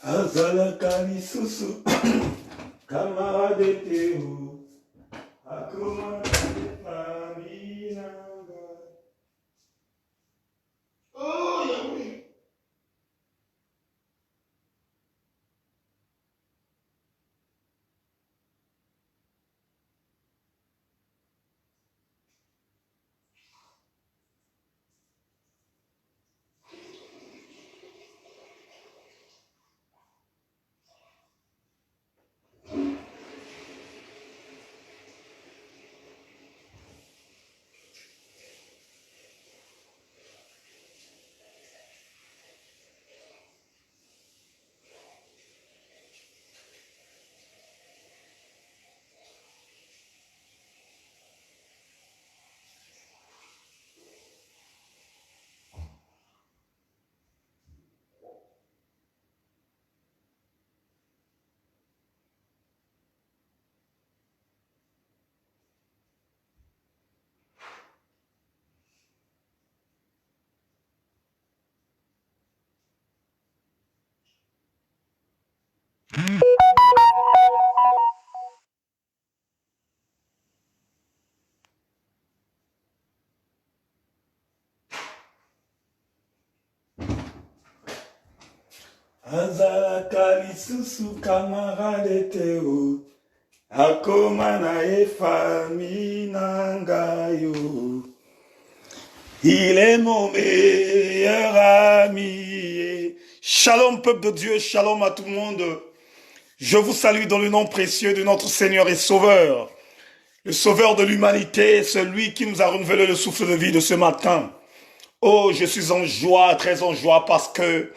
azalaka lisusu camarade teo akoma famille nanga. Oh, Yahweh. Azalaka lisusu camarade teo akoma na famille nangayo. Il est mon meilleur ami. Shalom peuple de Dieu, shalom à tout le monde. Je vous salue dans le nom précieux de notre Seigneur et Sauveur. Le Sauveur de l'humanité, celui qui nous a renouvelé le souffle de vie de ce matin. Oh, je suis en joie, très en joie parce que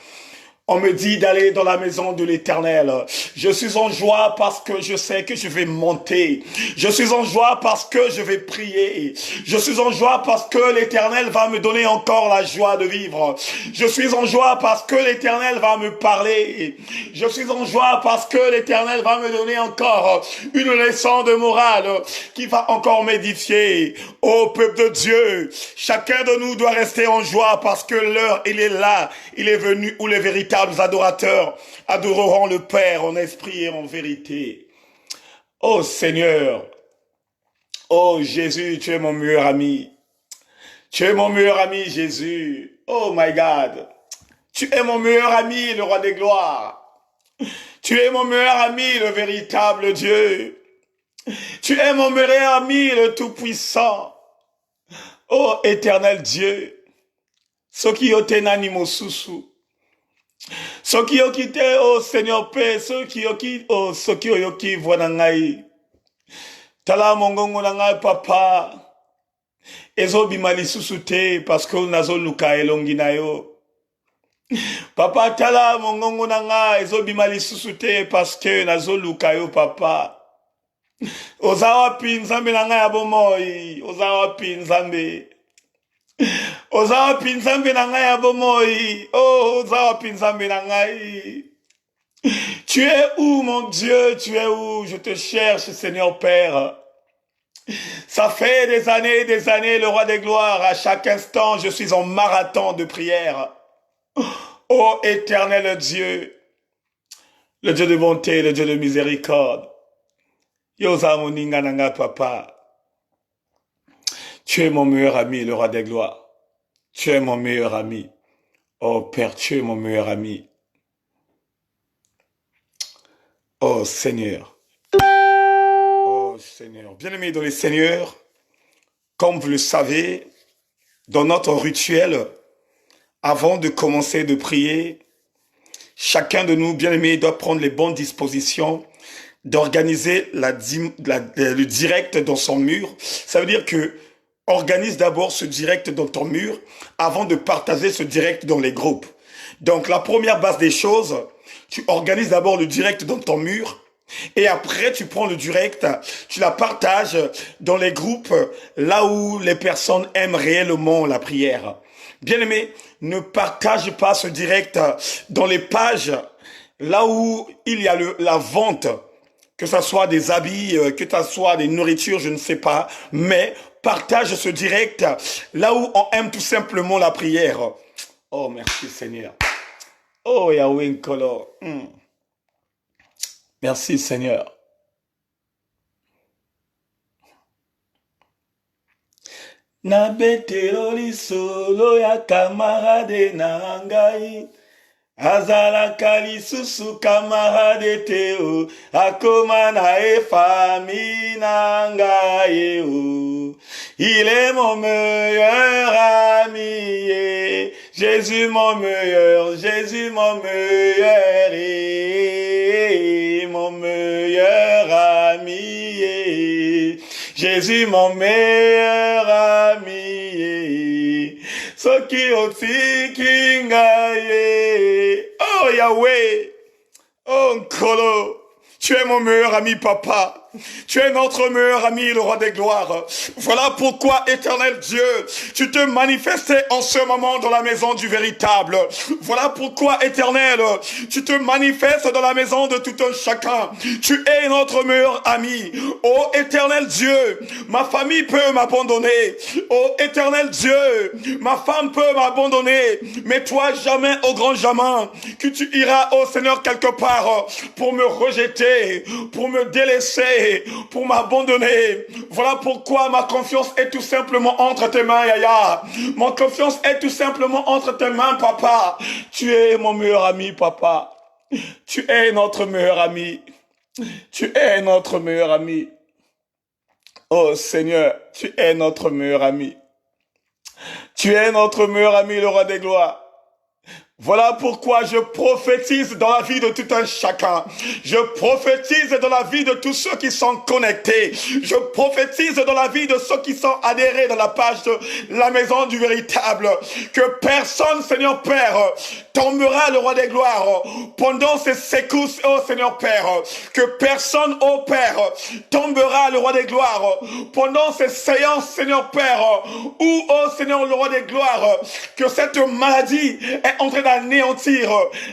on me dit d'aller dans la maison de l'Éternel. Je suis en joie parce que je sais que je vais monter. Je suis en joie parce que je vais prier. Je suis en joie parce que l'Éternel va me donner encore la joie de vivre. Je suis en joie parce que l'Éternel va me parler. Je suis en joie parce que l'Éternel va me donner encore une leçon de morale qui va encore m'édifier. Ô peuple de Dieu, chacun de nous doit rester en joie parce que l'heure, il est là. Il est venu où les véritables adorateurs adoreront le Père en esprit et en vérité. Oh Seigneur, oh Jésus, tu es mon meilleur ami. Tu es mon meilleur ami, Jésus. Oh my God. Tu es mon meilleur ami, le roi des gloires. Tu es mon meilleur ami, le véritable Dieu. Tu es mon meilleur ami, le tout-puissant. Oh éternel Dieu. Soki yotenani mosusu. Soki okite oh Seigneur Père, soki oki oh soki oyoki voina ngai. Tala mongongo na ngai papa. Ezo bimali susu te parce que nazo luka elongi na yo. Papa tala mongongo na ngai ezo bimali susu te parce que nazo luka yo papa. Ozawa pi nzambe na ngai abomoi, ozawa pi nzambe. Ozawa pi nzambe na ngai abomoi, oh ozawa pi nzambe na ngai. Tu es où, mon Dieu? Tu es où? Je te cherche, Seigneur Père. Ça fait des années, le roi des gloires. À chaque instant, je suis en marathon de prière. Ô éternel Dieu, le Dieu de bonté, le Dieu de miséricorde. Yosa moninga nanga papa. Tu es mon meilleur ami, le roi des gloires. Tu es mon meilleur ami. Oh Père, tu es mon meilleur ami. Oh Seigneur. Oh Seigneur. Bien-aimés dans les Seigneurs, comme vous le savez, dans notre rituel, avant de commencer de prier, chacun de nous, bien-aimés, doit prendre les bonnes dispositions d'organiser le direct dans son mur. Ça veut dire que organise d'abord ce direct dans ton mur avant de partager ce direct dans les groupes. Donc la première base des choses, tu organises d'abord le direct dans ton mur et après tu prends le direct, tu la partages dans les groupes là où les personnes aiment réellement la prière. Bien-aimé, ne partage pas ce direct dans les pages là où il y a la vente, que ça soit des habits, que ça soit des nourritures, je ne sais pas, mais partage ce direct là où on aime tout simplement la prière. Oh, merci Seigneur. Oh Yahweh Nkolo. Merci Seigneur. Nabetelo lisolo ya camarade na ngai. Azalaka lisusu camarade teo. Akoma na efami na ngai o. Il est mon meilleur ami. Jésus mon meilleur, Jésus mon meilleur et mon meilleur ami. Jésus mon meilleur ami. Soki otiki ngai. Oh Yahweh. Oh Nkolo. Tu es mon meilleur ami, papa. Tu es notre meilleur ami, le roi des gloires. Voilà pourquoi, éternel Dieu, tu te manifestais en ce moment dans la maison du véritable. Voilà pourquoi, éternel, tu te manifestes dans la maison de tout un chacun. Tu es notre meilleur ami. Oh, éternel Dieu, ma famille peut m'abandonner. Oh, éternel Dieu, ma femme peut m'abandonner. Mais toi, jamais, au grand jamais, que tu iras, oh Seigneur, quelque part pour me rejeter, pour me délaisser, pour m'abandonner. Voilà pourquoi ma confiance est tout simplement entre tes mains, Yaya. Mon confiance est tout simplement entre tes mains, papa. Tu es mon meilleur ami, papa. Tu es notre meilleur ami. Tu es notre meilleur ami. Oh Seigneur, tu es notre meilleur ami. Tu es notre meilleur ami, le roi des gloires. Voilà pourquoi je prophétise dans la vie de tout un chacun. Je prophétise dans la vie de tous ceux qui sont connectés. Je prophétise dans la vie de ceux qui sont adhérés dans la page de la maison du véritable. Que personne, Seigneur Père, tombera le roi des gloires pendant ces secousses, oh Seigneur Père. Que personne, oh Père, tombera le roi des gloires pendant ces séances, Seigneur Père, où, oh Seigneur le roi des gloires, que cette maladie est en train d'anéantir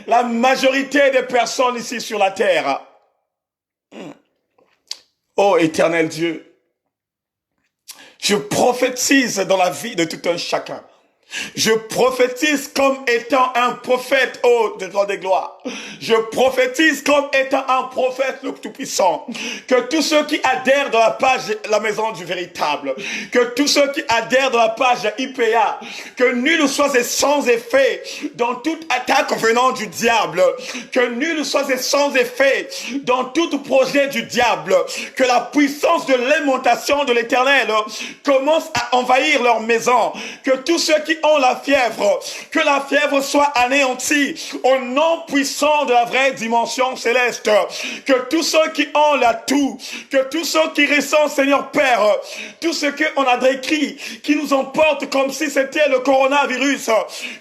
la majorité des personnes ici sur la terre. Oh éternel Dieu, je prophétise dans la vie de tout un chacun. Je prophétise comme étant un prophète, oh, de gloire des gloires. Je prophétise comme étant un prophète le Tout-Puissant. Que tous ceux qui adhèrent dans la page La Maison du Véritable, que tous ceux qui adhèrent dans la page IPA, que nul soit sans effet dans toute attaque venant du diable, que nul soit sans effet dans tout projet du diable, que la puissance de l'aimantation de l'Éternel commence à envahir leur maison, que tous ceux qui ont la fièvre, que la fièvre soit anéantie au nom puissant de la vraie dimension céleste, que tous ceux qui ont la toux, que tous ceux qui ressentent, Seigneur Père, tout ce qu'on a décrit, qui nous emporte comme si c'était le coronavirus,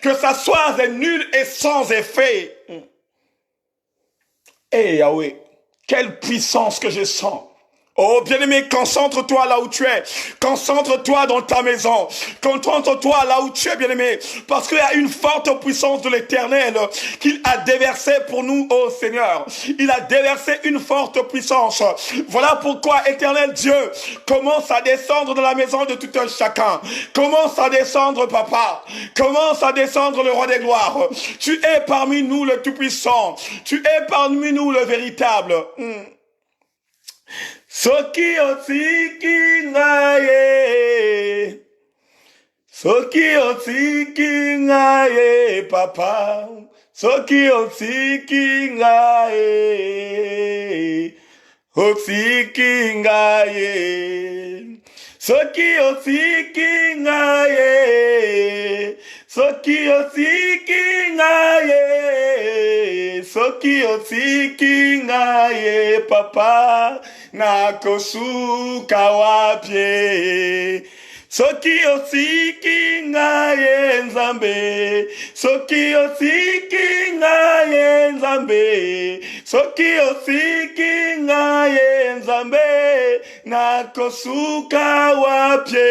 que ça soit nul et sans effet. Eh Yahweh, quelle puissance que je sens. Oh bien-aimé, concentre-toi là où tu es. Concentre-toi dans ta maison. Concentre-toi là où tu es, bien-aimé. Parce qu'il y a une forte puissance de l'Éternel qu'il a déversée pour nous, oh Seigneur. Il a déversé une forte puissance. Voilà pourquoi, Éternel Dieu, commence à descendre dans la maison de tout un chacun. Commence à descendre, papa. Commence à descendre, le roi des gloires. Tu es parmi nous le Tout-Puissant. Tu es parmi nous le véritable. Soki otiki ngaye, soki otiki ngaye, papa. Soki otiki ngaye, otiki ngaye. Soki otiki ngaye, soki otiki ngaye, soki otiki ngaye, papa. Nakosuka wapye. Soki otiki ngaye nzambe, soki otiki ngaye nzambe, soki otiki ngaye nzambe, nakosuka wapye.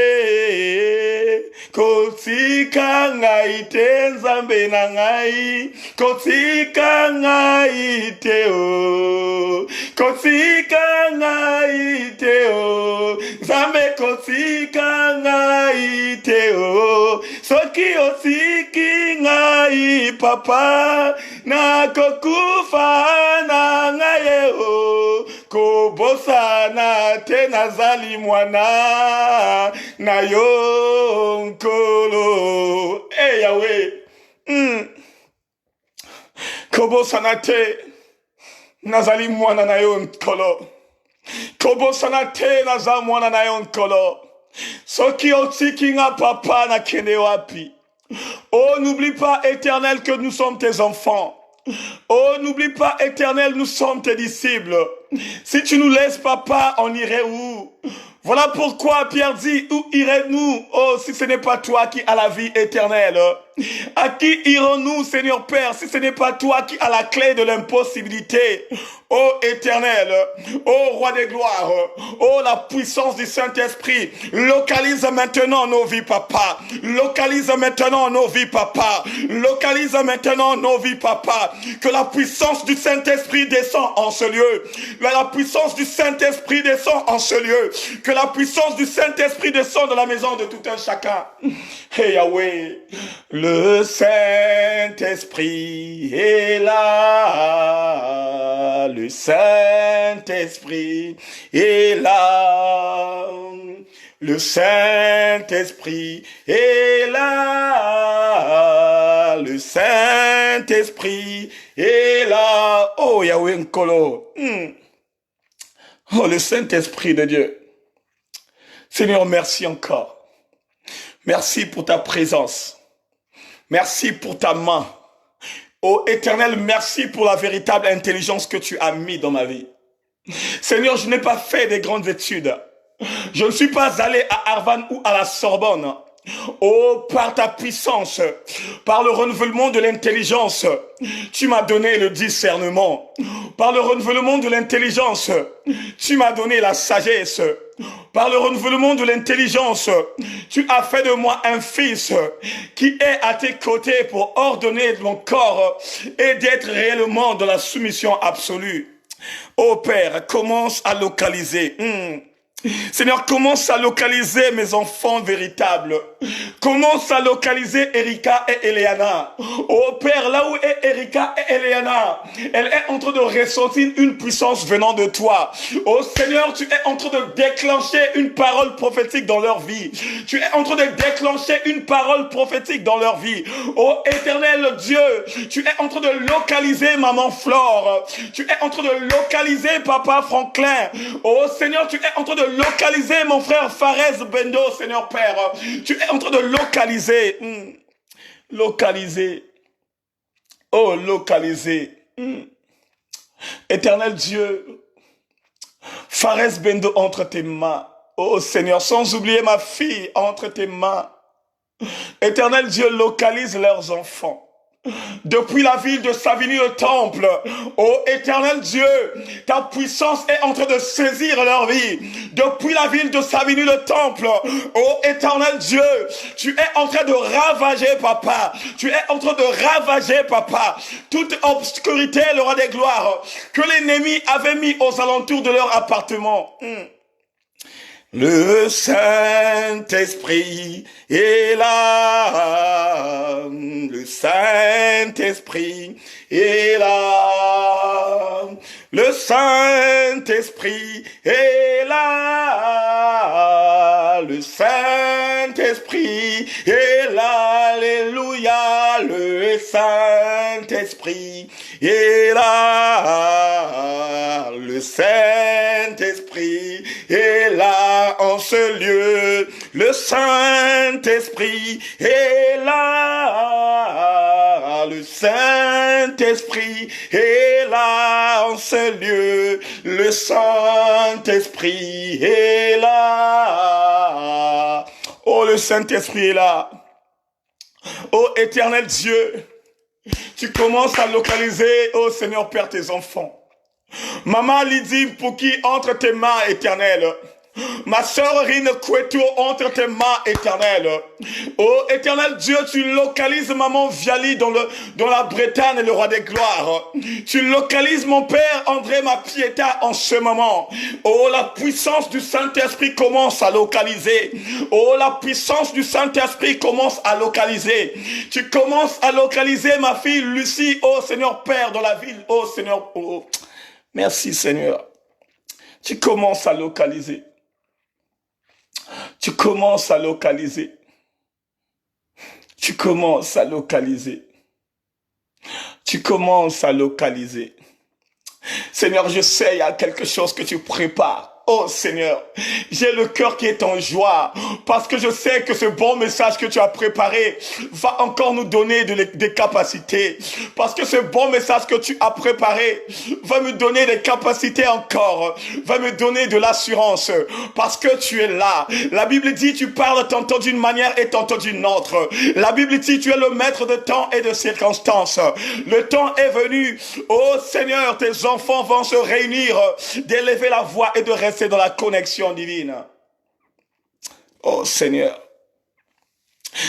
Kotika ngai te nzambe na ngai, kotika ngai te o, kotika ngai te o, nzambe kotika ngai te o, Soki osiki ngai papa, nakokufa na ngai o. Kobosana te nazali mwana na yo nkolo. Hey Yahweh. Kobosana te nazali mwana na yo nkolo. Kobosana te nazali mwana na yo nkolo. Soki otiki nga papa na kende wapi. Oh, n'oublie pas, Éternel, que nous sommes tes enfants. Oh, n'oublie pas, Éternel, nous sommes tes disciples. Si tu nous laisses, papa, on irait où? Voilà pourquoi Pierre dit, où irons-nous? Oh, si ce n'est pas toi qui as la vie éternelle. À qui irons-nous, Seigneur Père, si ce n'est pas toi qui as la clé de l'impossibilité? Oh Éternel, oh Roi des gloires, oh la puissance du Saint-Esprit, localise maintenant nos vies, papa. Localise maintenant nos vies, papa. Localise maintenant nos vies, papa. Que la puissance du Saint-Esprit descend en ce lieu. La puissance du Saint-Esprit descend en ce lieu. Que la puissance du Saint-Esprit descend dans la maison de tout un chacun. Hey Yahweh, le Saint-Esprit est là. Le Saint-Esprit est là. Le Saint-Esprit est là. Le Saint-Esprit est là. Oh Yahweh Nkolo. Oh le Saint-Esprit de Dieu. Seigneur, merci encore. Merci pour ta présence. Merci pour ta main. Oh Éternel, merci pour la véritable intelligence que tu as mis dans ma vie. Seigneur, je n'ai pas fait des grandes études. Je ne suis pas allé à Harvard ou à la Sorbonne. Oh, par ta puissance, par le renouvellement de l'intelligence, tu m'as donné le discernement. Par le renouvellement de l'intelligence, tu m'as donné la sagesse. Par le renouvellement de l'intelligence, tu as fait de moi un fils qui est à tes côtés pour ordonner mon corps et d'être réellement dans la soumission absolue. Oh Père, commence à localiser. Seigneur, commence à localiser mes enfants véritables. Commence à localiser Erika et Eliana. Oh Père, là où est Erika et Eliana, elle est en train de ressentir une puissance venant de toi. Oh Seigneur, tu es en train de déclencher une parole prophétique dans leur vie. Tu es en train de déclencher une parole prophétique dans leur vie. Oh Éternel Dieu, tu es en train de localiser Maman Flore. Tu es en train de localiser Papa Franklin. Oh Seigneur, tu es en train de localiser mon frère Fares Bendo, Seigneur Père. Tu es en train de localiser. Localiser. Oh, localiser. Éternel Dieu, Fares Bendo entre tes mains. Oh Seigneur, sans oublier ma fille entre tes mains. Éternel Dieu, localise leurs enfants. Depuis la ville de Savigny le temple, ô Éternel Dieu, ta puissance est en train de saisir leur vie. Depuis la ville de Savigny le temple, ô Éternel Dieu, tu es en train de ravager, papa. Tu es en train de ravager, papa, toute obscurité, le roi des gloires, que l'ennemi avait mis aux alentours de leur appartement. Le Saint-Esprit est là. Le Saint-Esprit est là. Le Saint-Esprit est là. Le Saint-Esprit est là. Alléluia. Le Saint-Esprit est là. Le Saint-Esprit est là en ce lieu. Le Saint-Esprit est là. Le Saint-Esprit est là en ce lieu. Le Saint-Esprit est là. Oh, le Saint-Esprit est là. Oh, Éternel Dieu, tu commences à localiser, oh Seigneur Père, tes enfants. Maman Lydie Pouki entre tes mains, Éternel. Ma sœur Rine Kweto entre tes mains éternelles. Oh éternel Dieu, tu localises maman Viali dans la Bretagne, le roi des gloires. Tu localises mon père André Mapieta en ce moment. Oh la puissance du Saint-Esprit commence à localiser. Oh la puissance du Saint-Esprit commence à localiser. Tu commences à localiser ma fille Lucie, oh Seigneur Père, dans la ville. Oh Seigneur, oh. Merci Seigneur. Tu commences à localiser. Tu commences à localiser. Tu commences à localiser. Tu commences à localiser. Seigneur, je sais, il y a quelque chose que tu prépares. Oh Seigneur, j'ai le cœur qui est en joie parce que je sais que ce bon message que tu as préparé va encore nous donner des capacités. Parce que ce bon message que tu as préparé va me donner des capacités encore, va me donner de l'assurance parce que tu es là. La Bible dit tu parles tantôt d'une manière et tantôt d'une autre. La Bible dit tu es le maître de temps et de circonstances. Le temps est venu. Oh Seigneur, tes enfants vont se réunir, d'élever la voix et de rester dans la connexion divine. Oh Seigneur.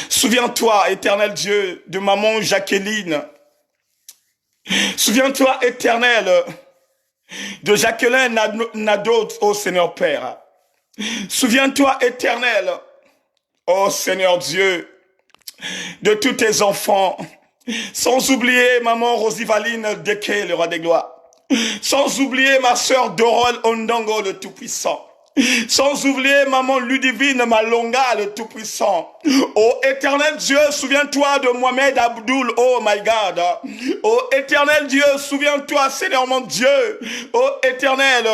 Souviens-toi, éternel Dieu, de maman Jacqueline. Souviens-toi, éternel, de Jacqueline Nadeau, oh Seigneur Père. Souviens-toi, éternel, oh Seigneur Dieu, de tous tes enfants. Sans oublier maman Rosivaline Deke, le roi des gloires. Sans oublier ma sœur Dorol Ondongo, le Tout-Puissant. Sans oublier maman Ludivine Malonga, le Tout-Puissant. Oh éternel Dieu, souviens-toi de Mohamed Abdul, oh my God. Oh éternel Dieu, souviens-toi, Seigneur mon Dieu. Oh éternel,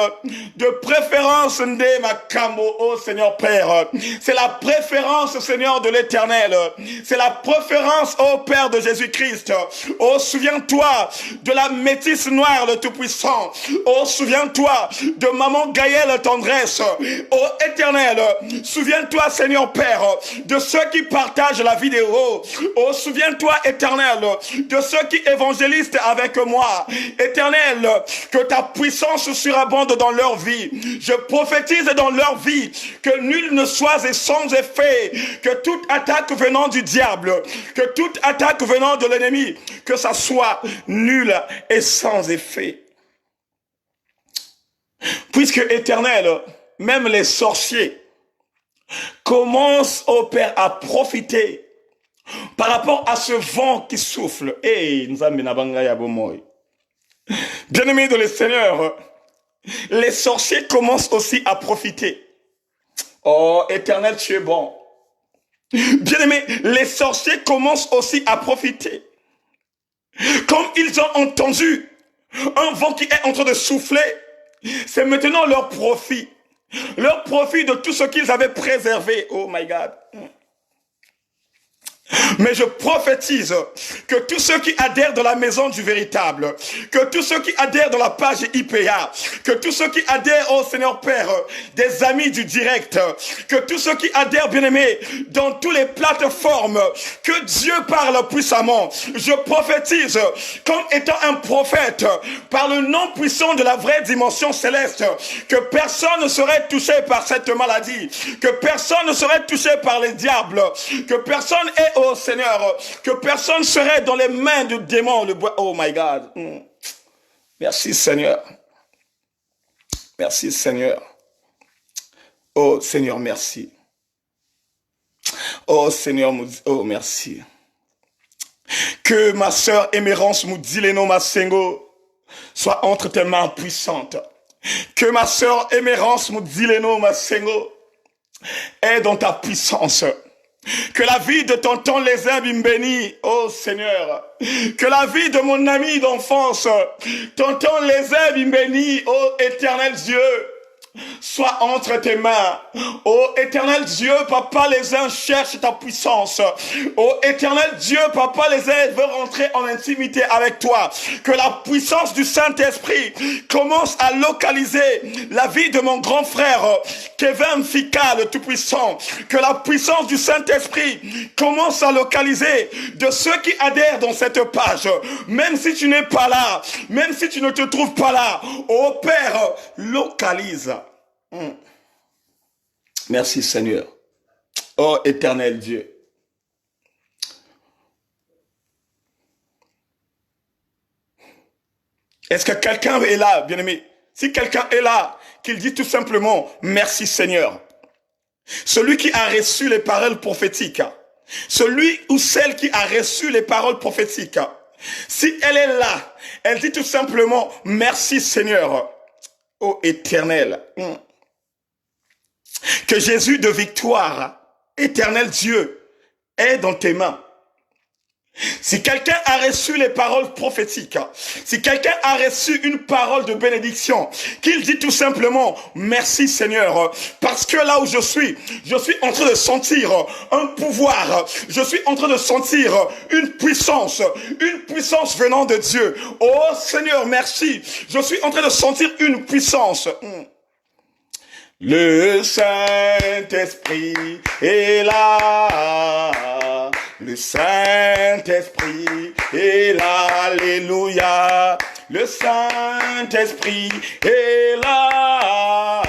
de préférence Nde Makambo, oh Seigneur Père. C'est la préférence, Seigneur, de l'éternel. C'est la préférence, oh Père de Jésus-Christ. Oh souviens-toi de la métisse noire, le Tout-Puissant. Oh souviens-toi de maman Gaëlle Tendresse. Oh éternel, souviens-toi Seigneur Père de ceux qui partagent la vidéo. Oh souviens-toi éternel de ceux qui évangélisent avec moi. Éternel, que ta puissance surabonde dans leur vie. Je prophétise dans leur vie que nul ne soit sans effet, que toute attaque venant du diable, que toute attaque venant de l'ennemi, que ça soit nul et sans effet. Puisque éternel, même les sorciers commencent, au Père, à profiter par rapport à ce vent qui souffle. Bien-aimés de le Seigneur, les sorciers commencent aussi à profiter. Oh, éternel, tu es bon. Bien-aimés, les sorciers commencent aussi à profiter. Comme ils ont entendu un vent qui est en train de souffler, c'est maintenant leur profit. Leur profit de tout ce qu'ils avaient préservé. Oh my God. Mais je prophétise que tous ceux qui adhèrent dans la maison du véritable, que tous ceux qui adhèrent dans la page IPA, que tous ceux qui adhèrent au Seigneur Père, des amis du direct, que tous ceux qui adhèrent, bien-aimés, dans toutes les plateformes, que Dieu parle puissamment. Je prophétise comme étant un prophète par le nom puissant de la vraie dimension céleste, que personne ne serait touché par cette maladie, que personne ne serait touché par les diables, que personne est oh Seigneur, que personne serait dans les mains du démon. Oh my God. Merci Seigneur. Merci Seigneur. Oh Seigneur, merci. Oh Seigneur, oh merci. Que ma sœur Émérance Moudileno Masengo soit entre tes mains puissantes. Que ma sœur Émérance Moudileno Masengo est dans ta puissance. Que la vie de tonton Lézin Bimbeni, oh Seigneur, que la vie de mon ami d'enfance, tonton Lézin Bimbeni, oh éternel Dieu, soit entre tes mains. Oh éternel Dieu, papa, les uns cherchent ta puissance. Oh éternel Dieu, papa, les uns veulent rentrer en intimité avec toi. Que la puissance du Saint-Esprit commence à localiser la vie de mon grand frère Kevin Fika, le Tout-Puissant. Que la puissance du Saint-Esprit commence à localiser de ceux qui adhèrent dans cette page. Même si tu n'es pas là, même si tu ne te trouves pas là, oh Père, localise. Merci Seigneur. Oh éternel Dieu. Est-ce que quelqu'un est là, bien-aimé? Si quelqu'un est là, qu'il dit tout simplement merci Seigneur. Celui qui a reçu les paroles prophétiques, celui ou celle qui a reçu les paroles prophétiques, si elle est là, elle dit tout simplement merci Seigneur. Ô éternel, que Jésus de victoire, éternel Dieu, est dans tes mains. Si quelqu'un a reçu les paroles prophétiques, si quelqu'un a reçu une parole de bénédiction, qu'il dit tout simplement merci Seigneur, parce que là où je suis en train de sentir un pouvoir, je suis en train de sentir une puissance venant de Dieu. Oh Seigneur, merci, je suis en train de sentir une puissance. Le Saint-Esprit est là. Le Saint-Esprit est là, alléluia. Le Saint-Esprit est là.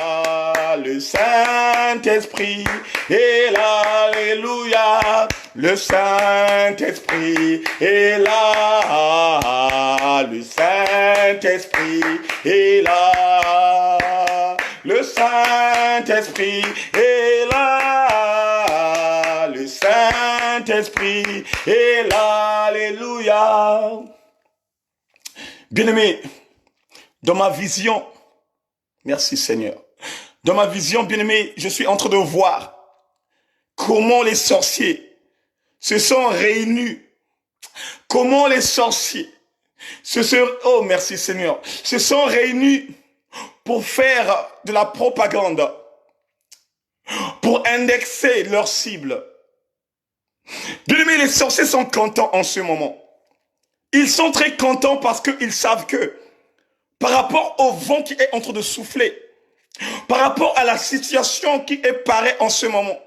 Le Saint-Esprit est là, alléluia. Le Saint-Esprit est là. Le Saint-Esprit est là. Le Saint-Esprit est là. Le Saint-Esprit est là. Alléluia. Bien-aimé, dans ma vision, merci Seigneur, dans ma vision, bien-aimé, je suis en train de voir comment les sorciers se sont réunis, comment les sorciers oh merci Seigneur, se sont réunis pour faire de la propagande, pour indexer leur cible. Bien-aimés, les sorciers sont contents en ce moment. Ils sont très contents parce qu'ils savent que, par rapport au vent qui est en train de souffler, par rapport à la situation qui est parée en ce moment,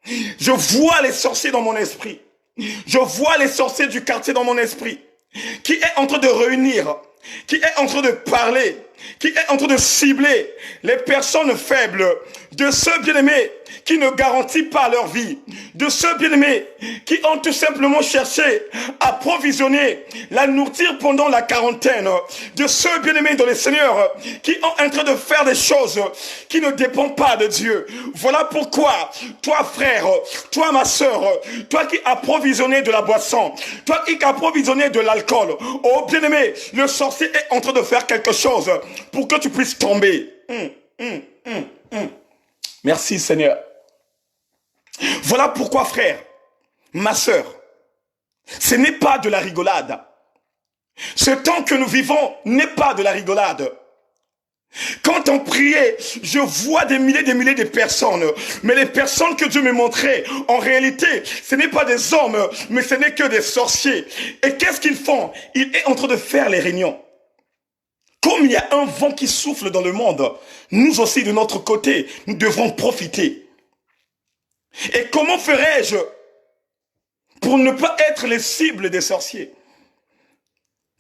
je vois les sorciers dans mon esprit. Je vois les sorciers du quartier dans mon esprit, qui est en train de réunir, qui est en train de parler, qui est en train de cibler les personnes faibles, de ceux bien-aimés qui ne garantissent pas leur vie, de ceux bien-aimés qui ont tout simplement cherché à provisionner la nourriture pendant la quarantaine, de ceux bien-aimés dans les seigneurs qui ont en train de faire des choses qui ne dépendent pas de Dieu. Voilà pourquoi, toi frère, toi ma sœur, toi qui as provisionné de la boisson, toi qui as provisionné de l'alcool, oh bien-aimé, le sorcier est en train de faire quelque chose pour que tu puisses tomber. Merci Seigneur. Voilà pourquoi frère, ma sœur, ce n'est pas de la rigolade. Ce temps que nous vivons n'est pas de la rigolade. Quand on priait, je vois des milliers de personnes. Mais les personnes que Dieu me montrait, en réalité, ce n'est pas des hommes, mais ce n'est que des sorciers. Et qu'est-ce qu'ils font? Ils sont en train de faire les réunions. Comme il y a un vent qui souffle dans le monde, nous aussi de notre côté, nous devrons profiter. Et comment ferais-je pour ne pas être les cibles des sorciers?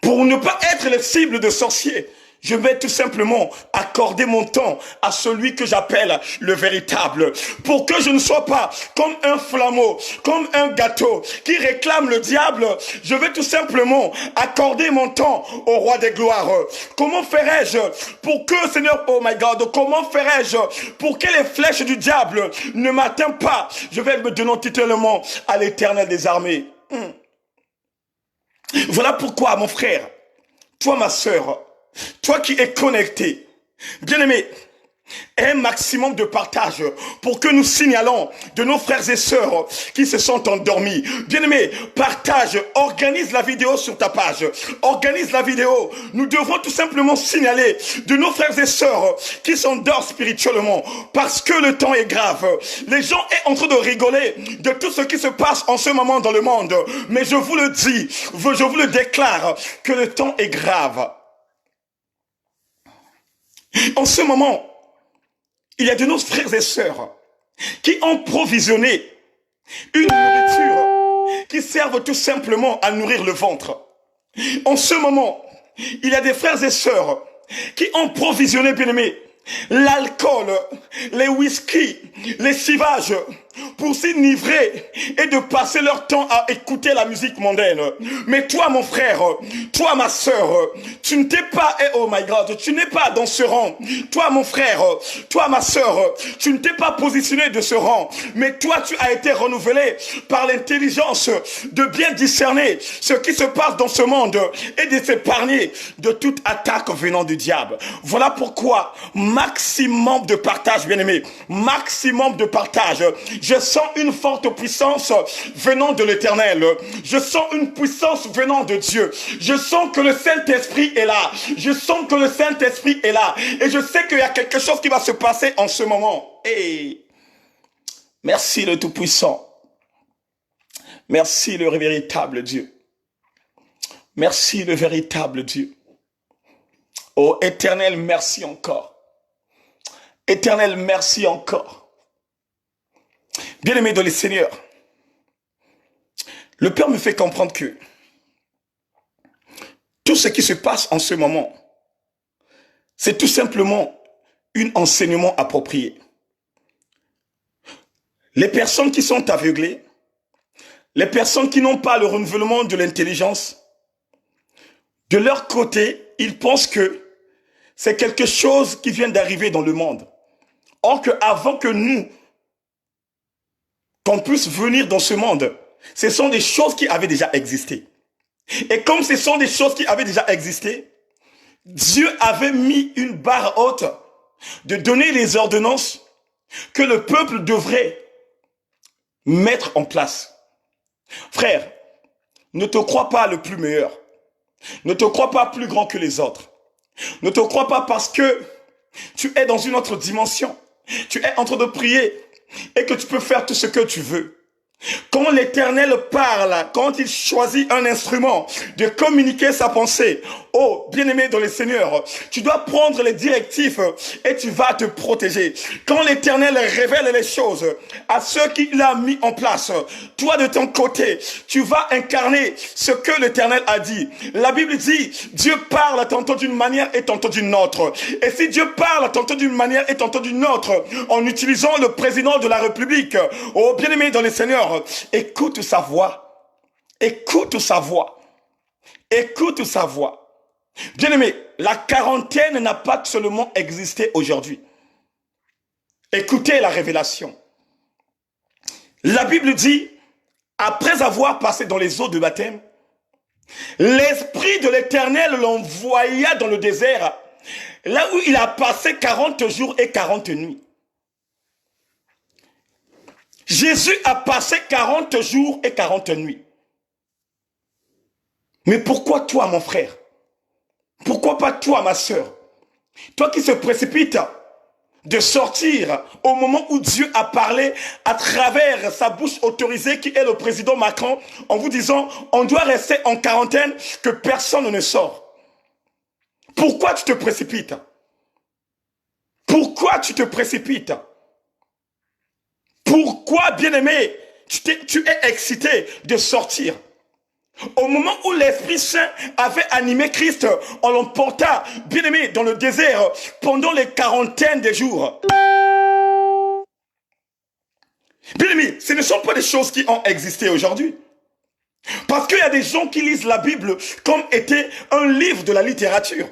Pour ne pas être les cibles de sorciers, je vais tout simplement accorder mon temps à celui que j'appelle le véritable. Pour que je ne sois pas comme un flammeau, comme un gâteau qui réclame le diable, je vais tout simplement accorder mon temps au roi des gloires. Comment ferais-je pour que, Seigneur, oh my God, comment ferais-je pour que les flèches du diable ne m'atteignent pas? Je vais me donner titulairement à l'Éternel des armées. Voilà pourquoi, mon frère, toi ma sœur, toi qui es connecté, bien-aimé, un maximum de partage pour que nous signalons de nos frères et sœurs qui se sont endormis. Bien-aimé, partage, organise la vidéo sur ta page, organise la vidéo. Nous devons tout simplement signaler de nos frères et sœurs qui s'endorment spirituellement parce que le temps est grave. Les gens sont en train de rigoler de tout ce qui se passe en ce moment dans le monde. Mais je vous le dis, je vous le déclare que le temps est grave. En ce moment, il y a de nos frères et sœurs qui ont provisionné une nourriture qui serve tout simplement à nourrir le ventre. En ce moment, il y a des frères et sœurs qui ont provisionné, bien-aimés, l'alcool, les whisky, les civages, pour s'enivrer et de passer leur temps à écouter la musique mondaine. Mais toi, mon frère, toi, ma sœur, tu ne t'es pas, oh my God, tu n'es pas dans ce rang. Toi, mon frère, toi, ma sœur, tu ne t'es pas positionné de ce rang. Mais toi, tu as été renouvelé par l'intelligence de bien discerner ce qui se passe dans ce monde et de s'épargner de toute attaque venant du diable. Voilà pourquoi, maximum de partage, bien-aimé, maximum de partage. Je sens une forte puissance venant de l'Éternel. Je sens une puissance venant de Dieu. Je sens que le Saint-Esprit est là. Je sens que le Saint-Esprit est là. Et je sais qu'il y a quelque chose qui va se passer en ce moment. Et merci le Tout-Puissant. Merci le véritable Dieu. Merci le véritable Dieu. Oh Éternel, merci encore. Éternel, merci encore. Bien-aimé dans le Seigneur, le Père me fait comprendre que tout ce qui se passe en ce moment, c'est tout simplement un enseignement approprié. Les personnes qui sont aveuglées, les personnes qui n'ont pas le renouvellement de l'intelligence, de leur côté, ils pensent que c'est quelque chose qui vient d'arriver dans le monde. Or que avant que nous, qu'on puisse venir dans ce monde, ce sont des choses qui avaient déjà existé. Et comme ce sont des choses qui avaient déjà existé, Dieu avait mis une barre haute de donner les ordonnances que le peuple devrait mettre en place. Frère, ne te crois pas le plus meilleur. Ne te crois pas plus grand que les autres. Ne te crois pas parce que tu es dans une autre dimension. Tu es en train de prier et que tu peux faire tout ce que tu veux. Quand l'Éternel parle, quand il choisit un instrument de communiquer sa pensée, oh, bien-aimé dans le Seigneur, tu dois prendre les directives et tu vas te protéger. Quand l'Éternel révèle les choses à ceux qu'il a mis en place, toi de ton côté, tu vas incarner ce que l'Éternel a dit. La Bible dit, Dieu parle tantôt d'une manière et tantôt d'une autre. Et si Dieu parle tantôt d'une manière et tantôt d'une autre, en utilisant le président de la République, oh, bien-aimé dans le Seigneur, écoute sa voix. Écoute sa voix. Écoute sa voix. Bien-aimé, la quarantaine n'a pas seulement existé aujourd'hui. Écoutez la révélation. La Bible dit, après avoir passé dans les eaux de baptême, l'Esprit de l'Éternel l'envoya dans le désert, là où il a passé 40 jours et 40 nuits. Jésus a passé 40 jours et 40 nuits. Mais pourquoi toi, mon frère? Pourquoi pas toi, ma sœur? Toi qui se précipites de sortir au moment où Dieu a parlé à travers sa bouche autorisée qui est le président Macron en vous disant on doit rester en quarantaine, que personne ne sort. Pourquoi tu te précipites? Pourquoi tu te précipites? Pourquoi, bien-aimé, tu es excité de sortir? Au moment où l'Esprit Saint avait animé Christ, on l'emporta, bien-aimé, dans le désert pendant les quarantaines de jours. Bien-aimé, ce ne sont pas des choses qui ont existé aujourd'hui. Parce qu'il y a des gens qui lisent la Bible comme était un livre de la littérature.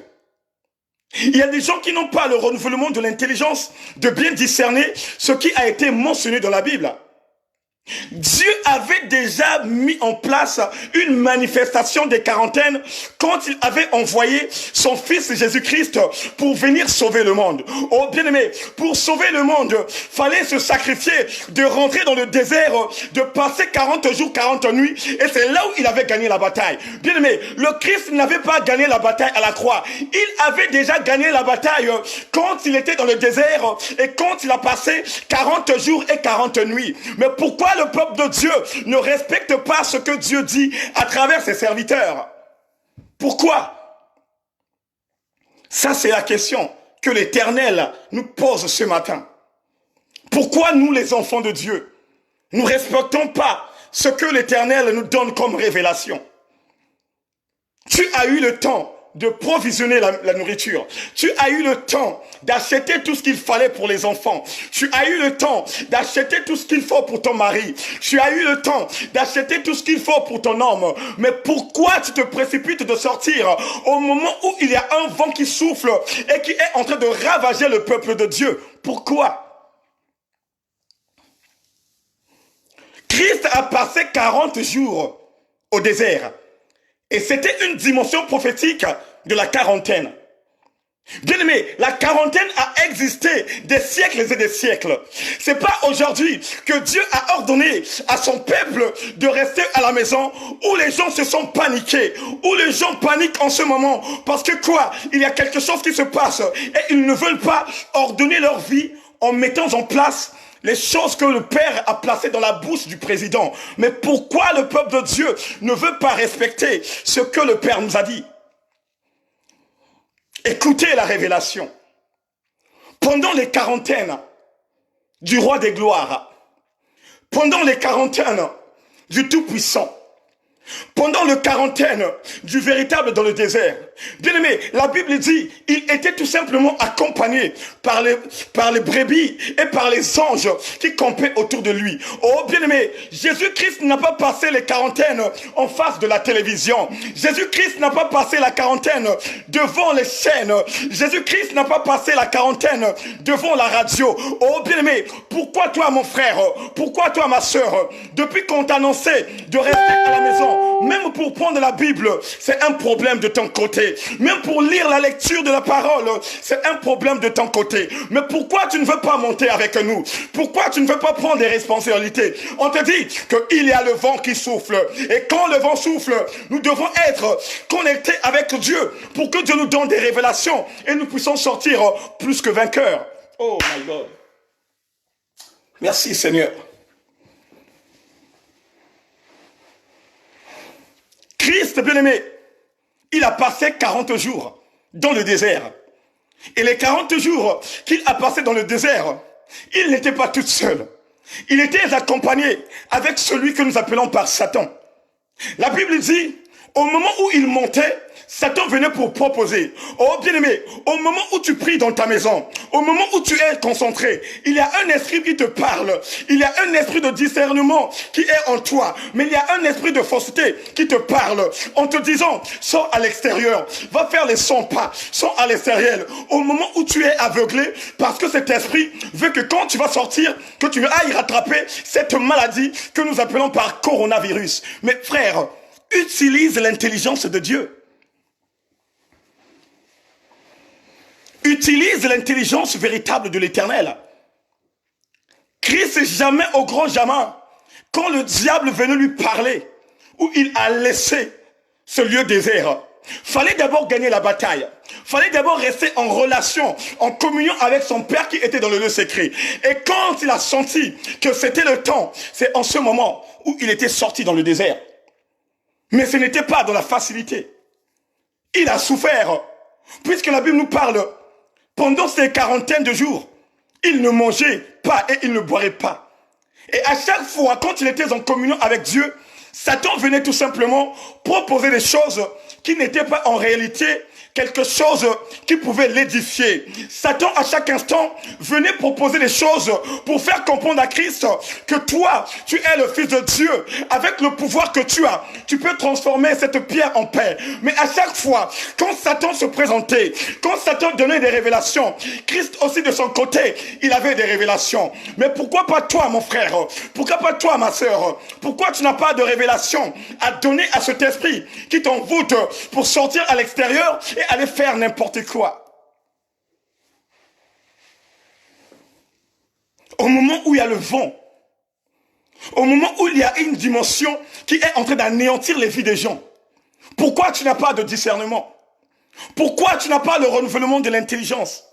Il y a des gens qui n'ont pas le renouvellement de l'intelligence de bien discerner ce qui a été mentionné dans la Bible. Dieu avait déjà mis en place une manifestation des quarantaines quand il avait envoyé son fils Jésus-Christ pour venir sauver le monde. Oh bien-aimé, pour sauver le monde, fallait se sacrifier, de rentrer dans le désert, de passer 40 jours, 40 nuits, et c'est là où il avait gagné la bataille. Bien-aimé, le Christ n'avait pas gagné la bataille à la croix. Il avait déjà gagné la bataille quand il était dans le désert et quand il a passé 40 jours et 40 nuits. Mais pourquoi le peuple de Dieu ne respecte pas ce que Dieu dit à travers ses serviteurs? Pourquoi? Ça, c'est la question que l'Éternel nous pose ce matin. Pourquoi nous, les enfants de Dieu, nous ne respectons pas ce que l'Éternel nous donne comme révélation? Tu as eu le temps de provisionner la nourriture. Tu as eu le temps d'acheter tout ce qu'il fallait pour les enfants. Tu as eu le temps d'acheter tout ce qu'il faut pour ton mari. Tu as eu le temps d'acheter tout ce qu'il faut pour ton homme. Mais pourquoi tu te précipites de sortir au moment où il y a un vent qui souffle et qui est en train de ravager le peuple de Dieu? Pourquoi? Christ a passé 40 jours au désert. Et c'était une dimension prophétique de la quarantaine. Bien aimé, la quarantaine a existé des siècles et des siècles. C'est pas aujourd'hui que Dieu a ordonné à son peuple de rester à la maison où les gens se sont paniqués, où les gens paniquent en ce moment parce que quoi? Il y a quelque chose qui se passe et ils ne veulent pas ordonner leur vie en mettant en place les choses que le Père a placées dans la bouche du président. Mais pourquoi le peuple de Dieu ne veut pas respecter ce que le Père nous a dit? Écoutez la révélation. Pendant les quarantaines du roi des gloires, pendant les quarantaines du Tout-Puissant, pendant le quarantaine du véritable dans le désert, bien aimé, la Bible dit, il était tout simplement accompagné par les brebis et par les anges qui campaient autour de lui. Oh bien aimé, Jésus-Christ n'a pas passé les quarantaines en face de la télévision. Jésus-Christ n'a pas passé la quarantaine devant les chaînes. Jésus-Christ n'a pas passé la quarantaine devant la radio. Oh bien aimé, pourquoi toi mon frère, pourquoi toi ma soeur, depuis qu'on t'annonçait de rester à la maison, même pour prendre la Bible, c'est un problème de ton côté. Même pour lire la lecture de la parole, c'est un problème de ton côté. Mais pourquoi tu ne veux pas monter avec nous? Pourquoi tu ne veux pas prendre des responsabilités? On te dit qu'il y a le vent qui souffle. Et quand le vent souffle, nous devons être connectés avec Dieu pour que Dieu nous donne des révélations et nous puissions sortir plus que vainqueurs. Oh my God. Merci Seigneur. Christ, bien-aimé, il a passé 40 jours dans le désert. Et les 40 jours qu'il a passé dans le désert, il n'était pas tout seul. Il était accompagné avec celui que nous appelons par Satan. La Bible dit, au moment où il montait, Satan venait pour proposer. Oh bien-aimé, au moment où tu pries dans ta maison, au moment où tu es concentré, il y a un esprit qui te parle. Il y a un esprit de discernement qui est en toi. Mais il y a un esprit de fausseté qui te parle en te disant, sors à l'extérieur, va faire les 100 pas, sors à l'extérieur. Au moment où tu es aveuglé, parce que cet esprit veut que quand tu vas sortir, que tu ailles rattraper cette maladie que nous appelons par coronavirus. Mais frère, utilise l'intelligence de Dieu. Utilise l'intelligence véritable de l'Éternel. Christ jamais au grand jamais, quand le diable venait lui parler, où il a laissé ce lieu désert, fallait d'abord gagner la bataille. Fallait d'abord rester en relation, en communion avec son Père qui était dans le lieu secret. Et quand il a senti que c'était le temps, c'est en ce moment où il était sorti dans le désert. Mais ce n'était pas dans la facilité. Il a souffert, puisque la Bible nous parle. Pendant ces quarantaines de jours, il ne mangeait pas et il ne boirait pas. Et à chaque fois, quand il était en communion avec Dieu, Satan venait tout simplement proposer des choses qui n'étaient pas en réalité quelque chose qui pouvait l'édifier. Satan, à chaque instant, venait proposer des choses pour faire comprendre à Christ que toi, tu es le Fils de Dieu. Avec le pouvoir que tu as, tu peux transformer cette pierre en pain. Mais à chaque fois, quand Satan se présentait, quand Satan donnait des révélations, Christ aussi de son côté, il avait des révélations. Mais pourquoi pas toi, mon frère? Pourquoi pas toi, ma sœur? Pourquoi tu n'as pas de révélation à donner à cet esprit qui t'envoûte pour sortir à l'extérieur et aller faire n'importe quoi? Au moment où il y a le vent, au moment où il y a une dimension qui est en train d'anéantir les vies des gens, pourquoi tu n'as pas de discernement? Pourquoi tu n'as pas le renouvellement de l'intelligence?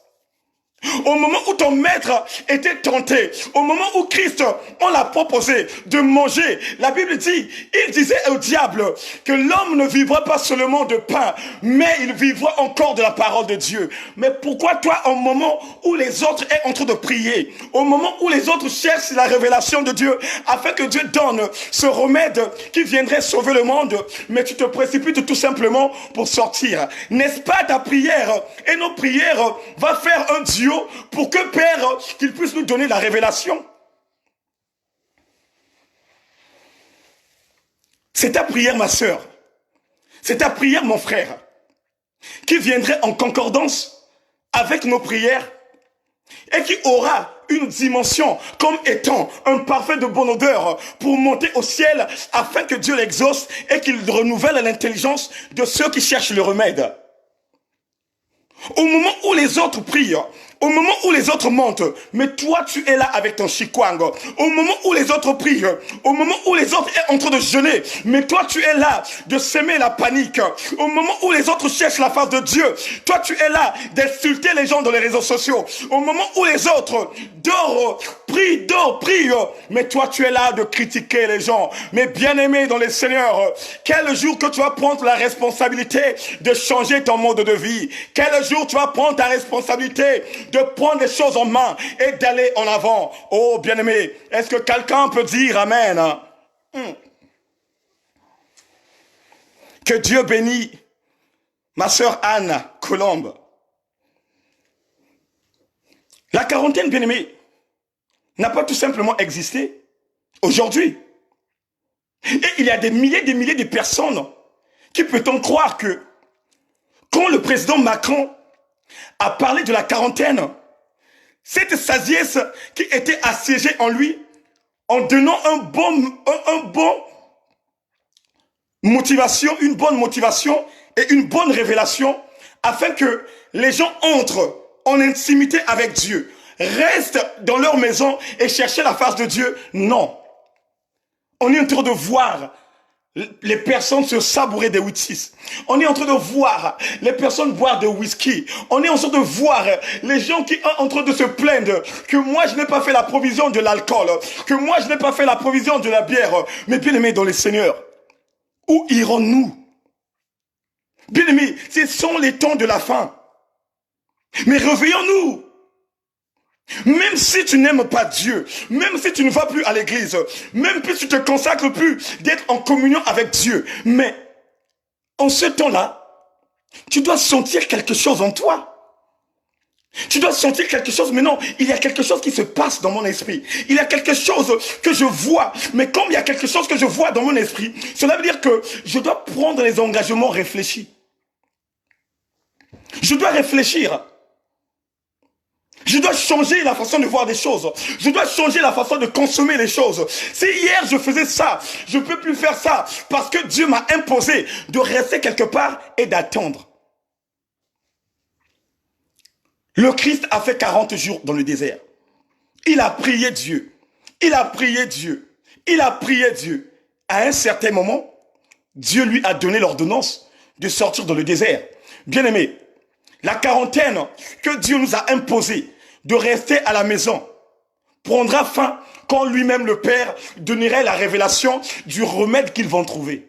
Au moment où ton maître était tenté, au moment où Christ, on l'a proposé de manger, la Bible dit, il disait au diable que l'homme ne vivra pas seulement de pain, mais il vivra encore de la parole de Dieu. Mais pourquoi toi, au moment où les autres sont en train de prier, au moment où les autres cherchent la révélation de Dieu, afin que Dieu donne ce remède qui viendrait sauver le monde, mais tu te précipites tout simplement pour sortir? N'est-ce pas ta prière et nos prières va faire un duo pour que Père, qu'il puisse nous donner la révélation? C'est ta prière, ma sœur. C'est ta prière, mon frère, qui viendrait en concordance avec nos prières et qui aura une dimension comme étant un parfum de bonne odeur pour monter au ciel afin que Dieu l'exauce et qu'il renouvelle l'intelligence de ceux qui cherchent le remède. Au moment où les autres prient, au moment où les autres montent, mais toi tu es là avec ton chikwang. Au moment où les autres prient, au moment où les autres sont en train de jeûner, mais toi tu es là de s'aimer la panique. Au moment où les autres cherchent la face de Dieu, toi tu es là d'insulter les gens dans les réseaux sociaux. Au moment où les autres dorment, prient, mais toi tu es là de critiquer les gens. Mais bien-aimé dans les Seigneurs, quel jour que tu vas prendre la responsabilité de changer ton mode de vie? Quel jour tu vas prendre ta responsabilité de prendre les choses en main et d'aller en avant? Oh bien-aimé, est-ce que quelqu'un peut dire amen? Que Dieu bénisse ma sœur Anne Colombe. La quarantaine, bien-aimé, n'a pas tout simplement existé aujourd'hui. Et il y a des milliers de personnes qui peut-on croire que quand le président Macron a parlé de la quarantaine, cette sagesse qui était assiégée en lui, en donnant une bonne motivation et une bonne révélation, afin que les gens entrent en intimité avec Dieu, restent dans leur maison et cherchent la face de Dieu. Non. On est en train de voir les personnes se sabourer des whisky. On est en train de voir les personnes boire de whisky. On est en train de voir les gens qui sont en train de se plaindre que moi je n'ai pas fait la provision de l'alcool, que moi je n'ai pas fait la provision de la bière. Mais bien aimés dans les seigneurs, où irons-nous? Bien aimés, ce sont les temps de la fin. Mais réveillons-nous. Même si tu n'aimes pas Dieu, même si tu ne vas plus à l'église, même si tu te consacres plus d'être en communion avec Dieu, mais en ce temps-là, tu dois sentir quelque chose en toi. Tu dois sentir quelque chose, mais non, il y a quelque chose qui se passe dans mon esprit. Il y a quelque chose que je vois, mais comme il y a quelque chose que je vois dans mon esprit, cela veut dire que je dois prendre les engagements réfléchis. Je dois réfléchir. Je dois changer la façon de voir des choses. Je dois changer la façon de consommer les choses. Si hier je faisais ça, je ne peux plus faire ça parce que Dieu m'a imposé de rester quelque part et d'attendre. Le Christ a fait 40 jours dans le désert. Il a prié Dieu. Il a prié Dieu. Il a prié Dieu. À un certain moment, Dieu lui a donné l'ordonnance de sortir dans le désert. Bien-aimé, la quarantaine que Dieu nous a imposée de rester à la maison prendra fin quand lui-même le Père donnerait la révélation du remède qu'ils vont trouver.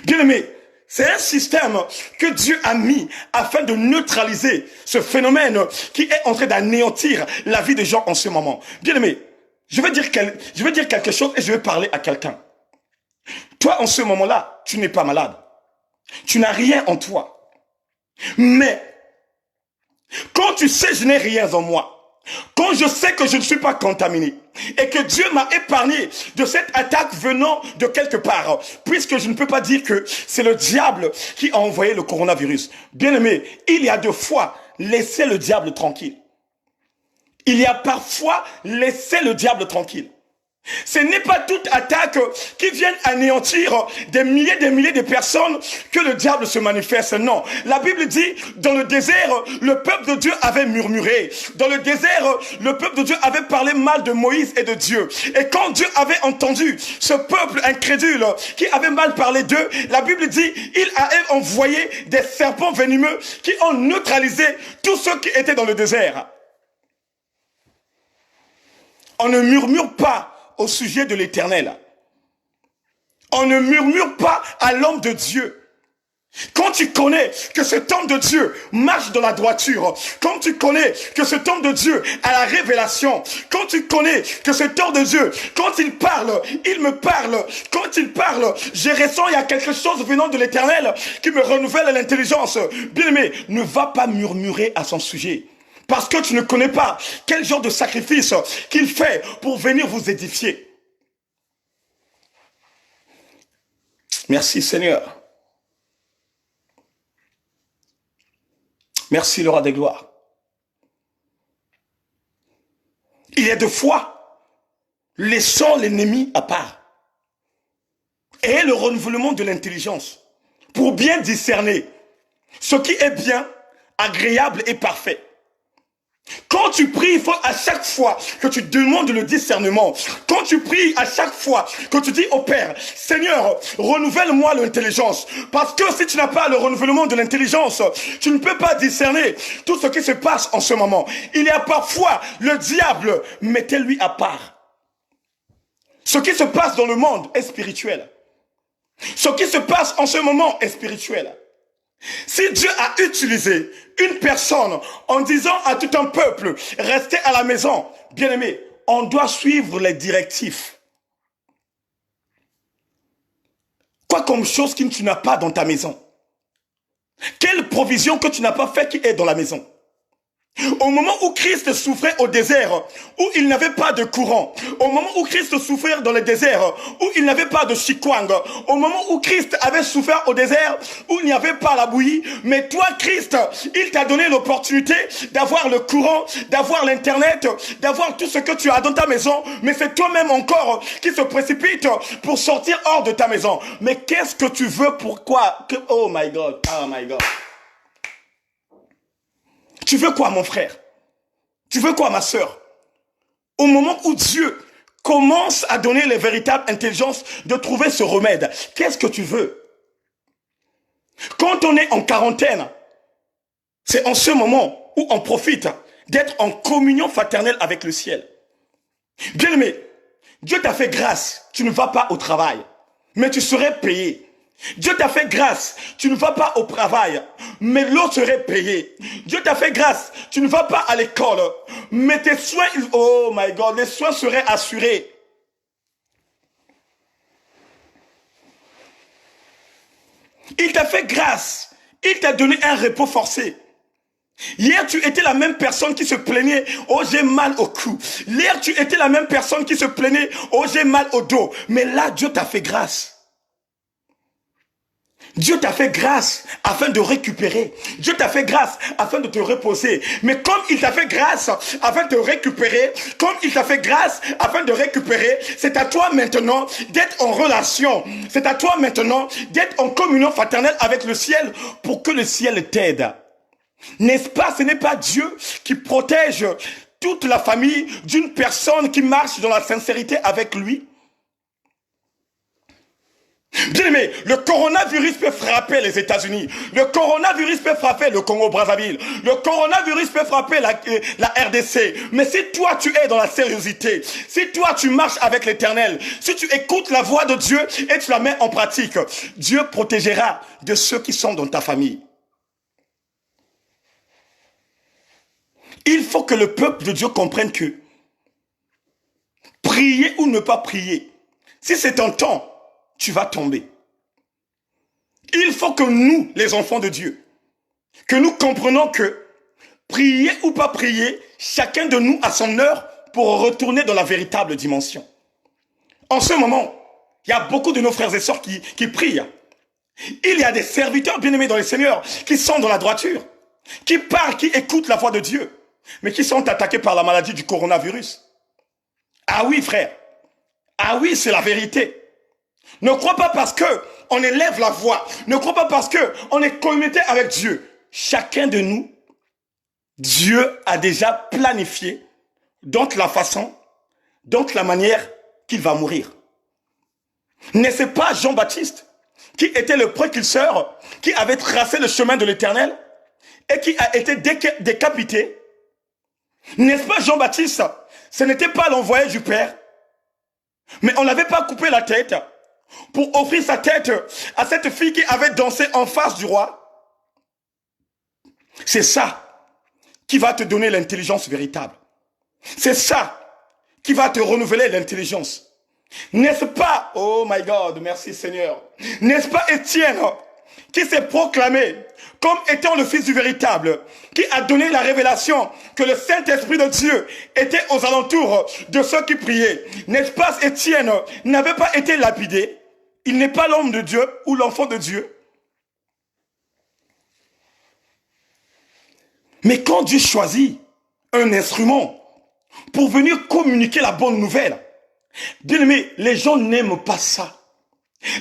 Bien-aimé, c'est un système que Dieu a mis afin de neutraliser ce phénomène qui est en train d'anéantir la vie des gens en ce moment. Bien-aimé, je vais dire quelque chose et je vais parler à quelqu'un. Toi, en ce moment-là, tu n'es pas malade. Tu n'as rien en toi. Mais quand tu sais je n'ai rien en moi, quand je sais que je ne suis pas contaminé et que Dieu m'a épargné de cette attaque venant de quelque part, puisque je ne peux pas dire que c'est le diable qui a envoyé le coronavirus. Bien-aimé, il y a deux fois laissez le diable tranquille. Il y a parfois laissez le diable tranquille. Ce n'est pas toute attaque qui vient anéantir des milliers de personnes que le diable se manifeste. Non. La Bible dit, dans le désert, le peuple de Dieu avait murmuré. Dans le désert, le peuple de Dieu avait parlé mal de Moïse et de Dieu. Et quand Dieu avait entendu ce peuple incrédule qui avait mal parlé d'eux, la Bible dit, il a envoyé des serpents venimeux qui ont neutralisé tous ceux qui étaient dans le désert. On ne murmure pas au sujet de l'Éternel. On ne murmure pas à l'homme de Dieu. Quand tu connais que cet homme de Dieu marche dans la droiture, quand tu connais que cet homme de Dieu a la révélation, quand tu connais que cet homme de Dieu, quand il parle, il me parle, quand il parle, je ressens il y a quelque chose venant de l'Éternel qui me renouvelle l'intelligence. Bien-aimé, ne va pas murmurer à son sujet. Parce que tu ne connais pas quel genre de sacrifice qu'il fait pour venir vous édifier. Merci Seigneur. Merci le roi des gloires. Il y a deux fois, laissons l'ennemi à part. Et le renouvellement de l'intelligence pour bien discerner ce qui est bien, agréable et parfait. Quand tu pries, il faut à chaque fois que tu demandes le discernement, quand tu pries à chaque fois que tu dis au Père, Seigneur, renouvelle-moi l'intelligence. Parce que si tu n'as pas le renouvellement de l'intelligence, tu ne peux pas discerner tout ce qui se passe en ce moment. Il y a parfois le diable, mettez-lui à part. Ce qui se passe dans le monde est spirituel. Ce qui se passe en ce moment est spirituel. Si Dieu a utilisé une personne en disant à tout un peuple, restez à la maison, bien aimé, on doit suivre les directives. Quoi comme chose que tu n'as pas dans ta maison? Quelle provision que tu n'as pas fait qui est dans la maison? Au moment où Christ souffrait au désert, où il n'avait pas de courant, au moment où Christ souffrait dans le désert, où il n'avait pas de chikwang, au moment où Christ avait souffert au désert, où il n'y avait pas la bouillie, mais toi Christ, il t'a donné l'opportunité d'avoir le courant, d'avoir l'internet, d'avoir tout ce que tu as dans ta maison, mais c'est toi-même encore qui se précipite pour sortir hors de ta maison. Mais qu'est-ce que tu veux, pourquoi? Oh my God, oh my God. Tu veux quoi, mon frère? Tu veux quoi, ma sœur? Au moment où Dieu commence à donner les véritables intelligences de trouver ce remède, qu'est-ce que tu veux? Quand on est en quarantaine, c'est en ce moment où on profite d'être en communion fraternelle avec le ciel. Bien-aimé, Dieu t'a fait grâce, tu ne vas pas au travail, mais tu serais payé. Dieu t'a fait grâce, tu ne vas pas au travail, mais l'eau serait payée. Dieu t'a fait grâce, tu ne vas pas à l'école, mais tes soins, oh my God, les soins seraient assurés. Il t'a fait grâce, il t'a donné un repos forcé. Hier, tu étais la même personne qui se plaignait, oh j'ai mal au cou. Hier, tu étais la même personne qui se plaignait, oh j'ai mal au dos. Mais là, Dieu t'a fait grâce. Dieu t'a fait grâce afin de récupérer. Dieu t'a fait grâce afin de te reposer. Mais comme il t'a fait grâce afin de te récupérer, comme il t'a fait grâce afin de récupérer, c'est à toi maintenant d'être en relation. C'est à toi maintenant d'être en communion fraternelle avec le ciel pour que le ciel t'aide. N'est-ce pas? Ce n'est pas Dieu qui protège toute la famille d'une personne qui marche dans la sincérité avec lui? Bien aimé, le coronavirus peut frapper les États-Unis. Le coronavirus peut frapper le Congo-Brazzaville. Le coronavirus peut frapper la RDC. Mais si toi tu es dans la sérieuxité, si toi tu marches avec l'Éternel, si tu écoutes la voix de Dieu et tu la mets en pratique, Dieu protégera de ceux qui sont dans ta famille. Il faut que le peuple de Dieu comprenne que prier ou ne pas prier, si c'est ton temps, tu vas tomber. Il faut que nous, les enfants de Dieu, que nous comprenons que prier ou pas prier, chacun de nous a son heure pour retourner dans la véritable dimension. En ce moment, il y a beaucoup de nos frères et sœurs qui prient. Il y a des serviteurs bien-aimés dans le Seigneur qui sont dans la droiture, qui parlent, qui écoutent la voix de Dieu, mais qui sont attaqués par la maladie du coronavirus. Ah oui, frère. Ah oui, c'est la vérité. Ne crois pas parce que on élève la voix. Ne crois pas parce que on est connecté avec Dieu. Chacun de nous, Dieu a déjà planifié donc la façon, donc la manière qu'il va mourir. N'est-ce pas Jean-Baptiste qui était le précurseur, qui avait tracé le chemin de l'Éternel et qui a été décapité? N'est-ce pas Jean-Baptiste ce n'était pas l'envoyé du Père, mais on n'avait pas coupé la tête pour offrir sa tête à cette fille qui avait dansé en face du roi. C'est ça qui va te donner l'intelligence véritable. C'est ça qui va te renouveler l'intelligence. N'est-ce pas, oh my God, merci Seigneur, n'est-ce pas Étienne qui s'est proclamé comme étant le fils du véritable, qui a donné la révélation que le Saint-Esprit de Dieu était aux alentours de ceux qui priaient. N'est-ce pas Étienne n'avait pas été lapidé? Il n'est pas l'homme de Dieu ou l'enfant de Dieu. Mais quand Dieu choisit un instrument pour venir communiquer la bonne nouvelle, bien aimé, les gens n'aiment pas ça.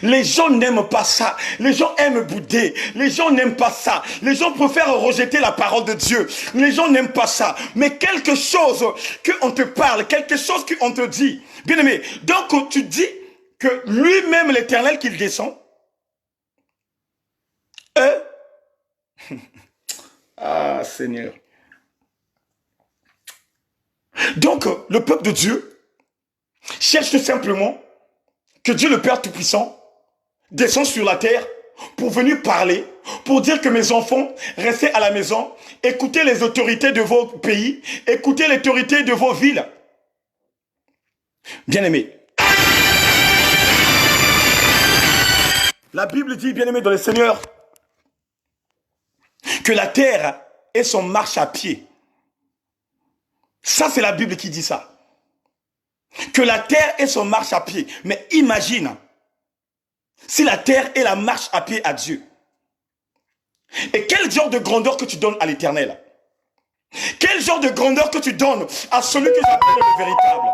Les gens n'aiment pas ça. Les gens aiment bouder. Les gens n'aiment pas ça. Les gens préfèrent rejeter la parole de Dieu. Les gens n'aiment pas ça. Mais quelque chose qu'on te parle, quelque chose qu'on te dit, bien aimé, donc tu dis que lui-même l'Éternel qu'il descend, ah Seigneur. Donc le peuple de Dieu cherche tout simplement que Dieu le Père Tout-Puissant descend sur la terre pour venir parler, pour dire que mes enfants, restez à la maison, écoutez les autorités de vos pays, écoutez l'autorité de vos villes. Bien-aimés, la Bible dit, bien-aimés dans le Seigneur, que la terre est son marche à pied. Ça, c'est la Bible qui dit ça. Que la terre est son marche à pied. Mais imagine, si la terre est la marche à pied à Dieu. Et quel genre de grandeur que tu donnes à l'Éternel? Quel genre de grandeur que tu donnes à celui que j'appelle le véritable?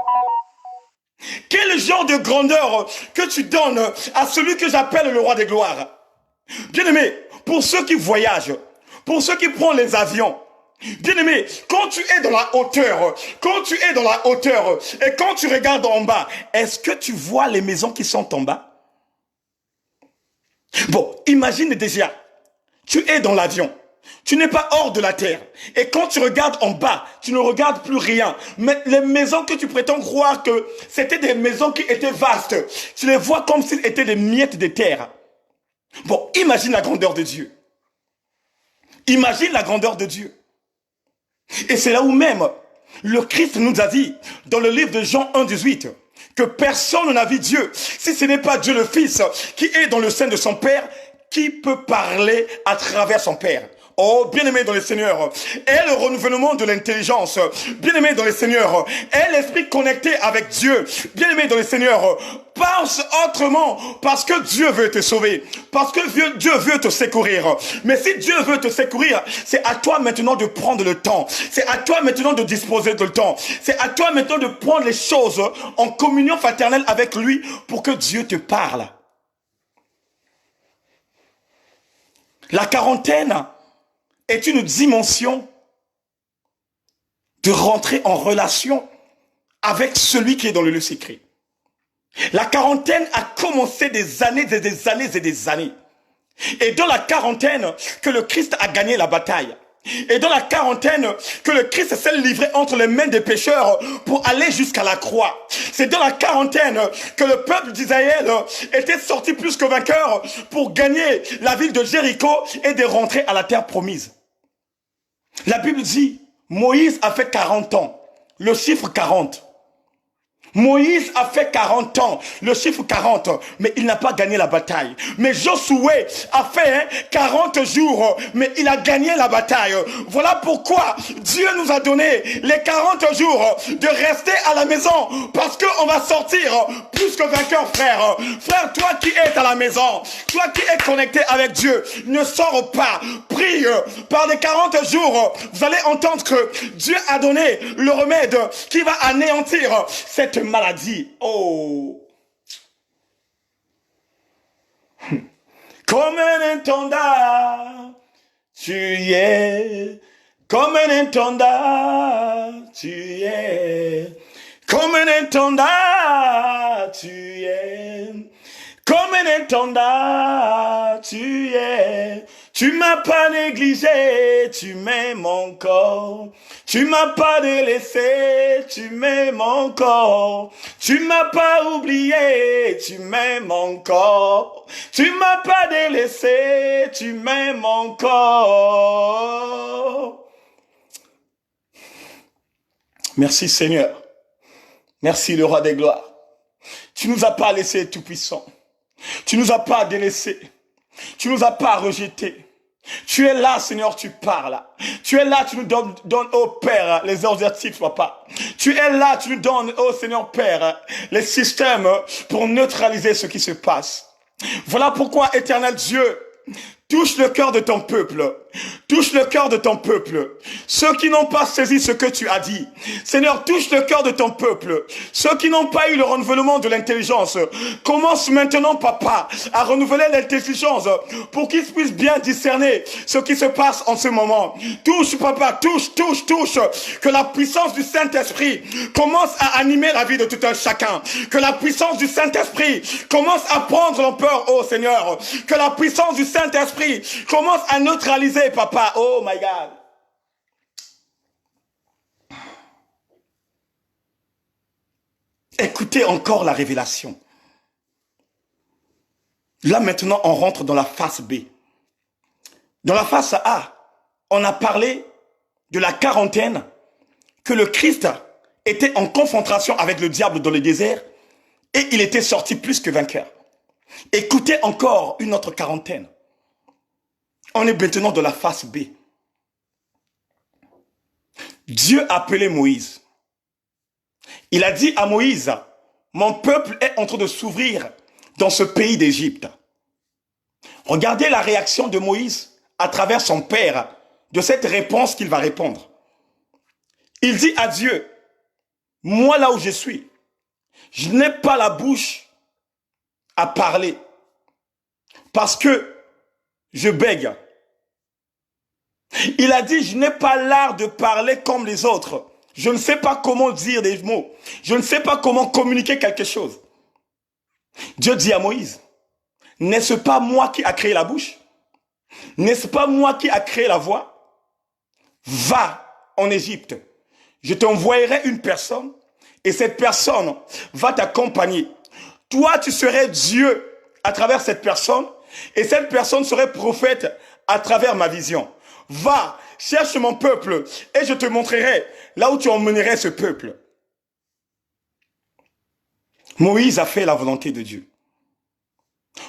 Quel genre de grandeur que tu donnes à celui que j'appelle le roi des gloires? Bien-aimé, pour ceux qui voyagent, pour ceux qui prennent les avions, bien-aimé, quand tu es dans la hauteur, et quand tu regardes en bas, est-ce que tu vois les maisons qui sont en bas? Bon, imagine déjà, tu es dans l'avion, tu n'es pas hors de la terre, et quand tu regardes en bas, tu ne regardes plus rien, mais les maisons que tu prétends croire que c'était des maisons qui étaient vastes, tu les vois comme s'ils étaient des miettes de terre. Bon, imagine la grandeur de Dieu. Imagine la grandeur de Dieu. Et c'est là où même le Christ nous a dit, dans le livre de Jean 1,18, que personne n'a vu Dieu, si ce n'est pas Dieu le Fils, qui est dans le sein de son Père, qui peut parler à travers son Père. Oh, bien-aimé dans le Seigneur, est le renouvellement de l'intelligence, bien-aimé dans le Seigneur, est l'esprit connecté avec Dieu, bien-aimé dans le Seigneur, pense autrement, parce que Dieu veut te sauver, parce que Dieu veut te secourir. Mais si Dieu veut te secourir, c'est à toi maintenant de prendre le temps, c'est à toi maintenant de disposer de le temps, c'est à toi maintenant de prendre les choses en communion fraternelle avec lui pour que Dieu te parle. La quarantaine est une dimension de rentrer en relation avec celui qui est dans le lieu secret. La quarantaine a commencé des années et des années et des années. Et dans la quarantaine que le Christ a gagné la bataille. Et dans la quarantaine que le Christ s'est livré entre les mains des pécheurs pour aller jusqu'à la croix. C'est dans la quarantaine que le peuple d'Israël était sorti plus que vainqueur pour gagner la ville de Jéricho et de rentrer à la terre promise. La Bible dit, Moïse a fait 40 ans, le chiffre 40. Moïse a fait 40 ans, le chiffre 40, mais il n'a pas gagné la bataille. Mais Josué a fait 40 jours, mais il a gagné la bataille. Voilà pourquoi Dieu nous a donné les 40 jours de rester à la maison, parce qu'on va sortir plus que vainqueur, frère. Frère, toi qui es à la maison, toi qui es connecté avec Dieu, ne sors pas, prie. Par les 40 jours, vous allez entendre que Dieu a donné le remède qui va anéantir cette maladie. Oh. Comme un intendant, tu es. Comme un intendant, tu es. Comme un intendant, tu es. Comme un intendant, tu es. Tu m'as pas négligé, tu m'aimes encore. Tu m'as pas délaissé, tu m'aimes encore. Tu m'as pas oublié, tu m'aimes encore. Tu m'as pas délaissé, tu m'aimes encore. Merci Seigneur. Merci le roi des gloires. Tu nous as pas laissé tout puissant. Tu nous as pas délaissé. Tu nous as pas rejeté. Tu es là, Seigneur, tu parles. Tu es là, tu nous donnes, oh Père, les objectifs, papa. Tu es là, tu nous donnes, oh Seigneur Père, les systèmes pour neutraliser ce qui se passe. Voilà pourquoi, Éternel Dieu, touche le cœur de ton peuple. Touche le cœur de ton peuple. Ceux qui n'ont pas saisi ce que tu as dit. Seigneur, touche le cœur de ton peuple. Ceux qui n'ont pas eu le renouvellement de l'intelligence. Commence maintenant, papa, à renouveler l'intelligence pour qu'ils puissent bien discerner ce qui se passe en ce moment. Touche, papa, touche, touche, touche. Que la puissance du Saint-Esprit commence à animer la vie de tout un chacun. Que la puissance du Saint-Esprit commence à prendre l'ampleur, oh Seigneur. Que la puissance du Saint-Esprit commence à neutraliser, papa. Oh my God. Écoutez encore la révélation. Là maintenant, on rentre dans la phase B. Dans la phase A, on a parlé de la quarantaine que le Christ était en confrontation avec le diable dans le désert et il était sorti plus que vainqueur. Écoutez encore une autre quarantaine. On est maintenant dans la phase B. Dieu a appelé Moïse. Il a dit à Moïse, mon peuple est en train de s'ouvrir dans ce pays d'Égypte. Regardez la réaction de Moïse à travers son père de cette réponse qu'il va répondre. Il dit à Dieu, moi là où je suis, je n'ai pas la bouche à parler parce que je bègue. Il a dit, je n'ai pas l'art de parler comme les autres. Je ne sais pas comment dire des mots. Je ne sais pas comment communiquer quelque chose. Dieu dit à Moïse, n'est-ce pas moi qui a créé la bouche? N'est-ce pas moi qui a créé la voix? Va en Égypte. Je t'envoyerai une personne et cette personne va t'accompagner. Toi, tu serais Dieu à travers cette personne et cette personne serait prophète à travers ma vision. Va, cherche mon peuple et je te montrerai là où tu emmènerais ce peuple. Moïse a fait la volonté de Dieu.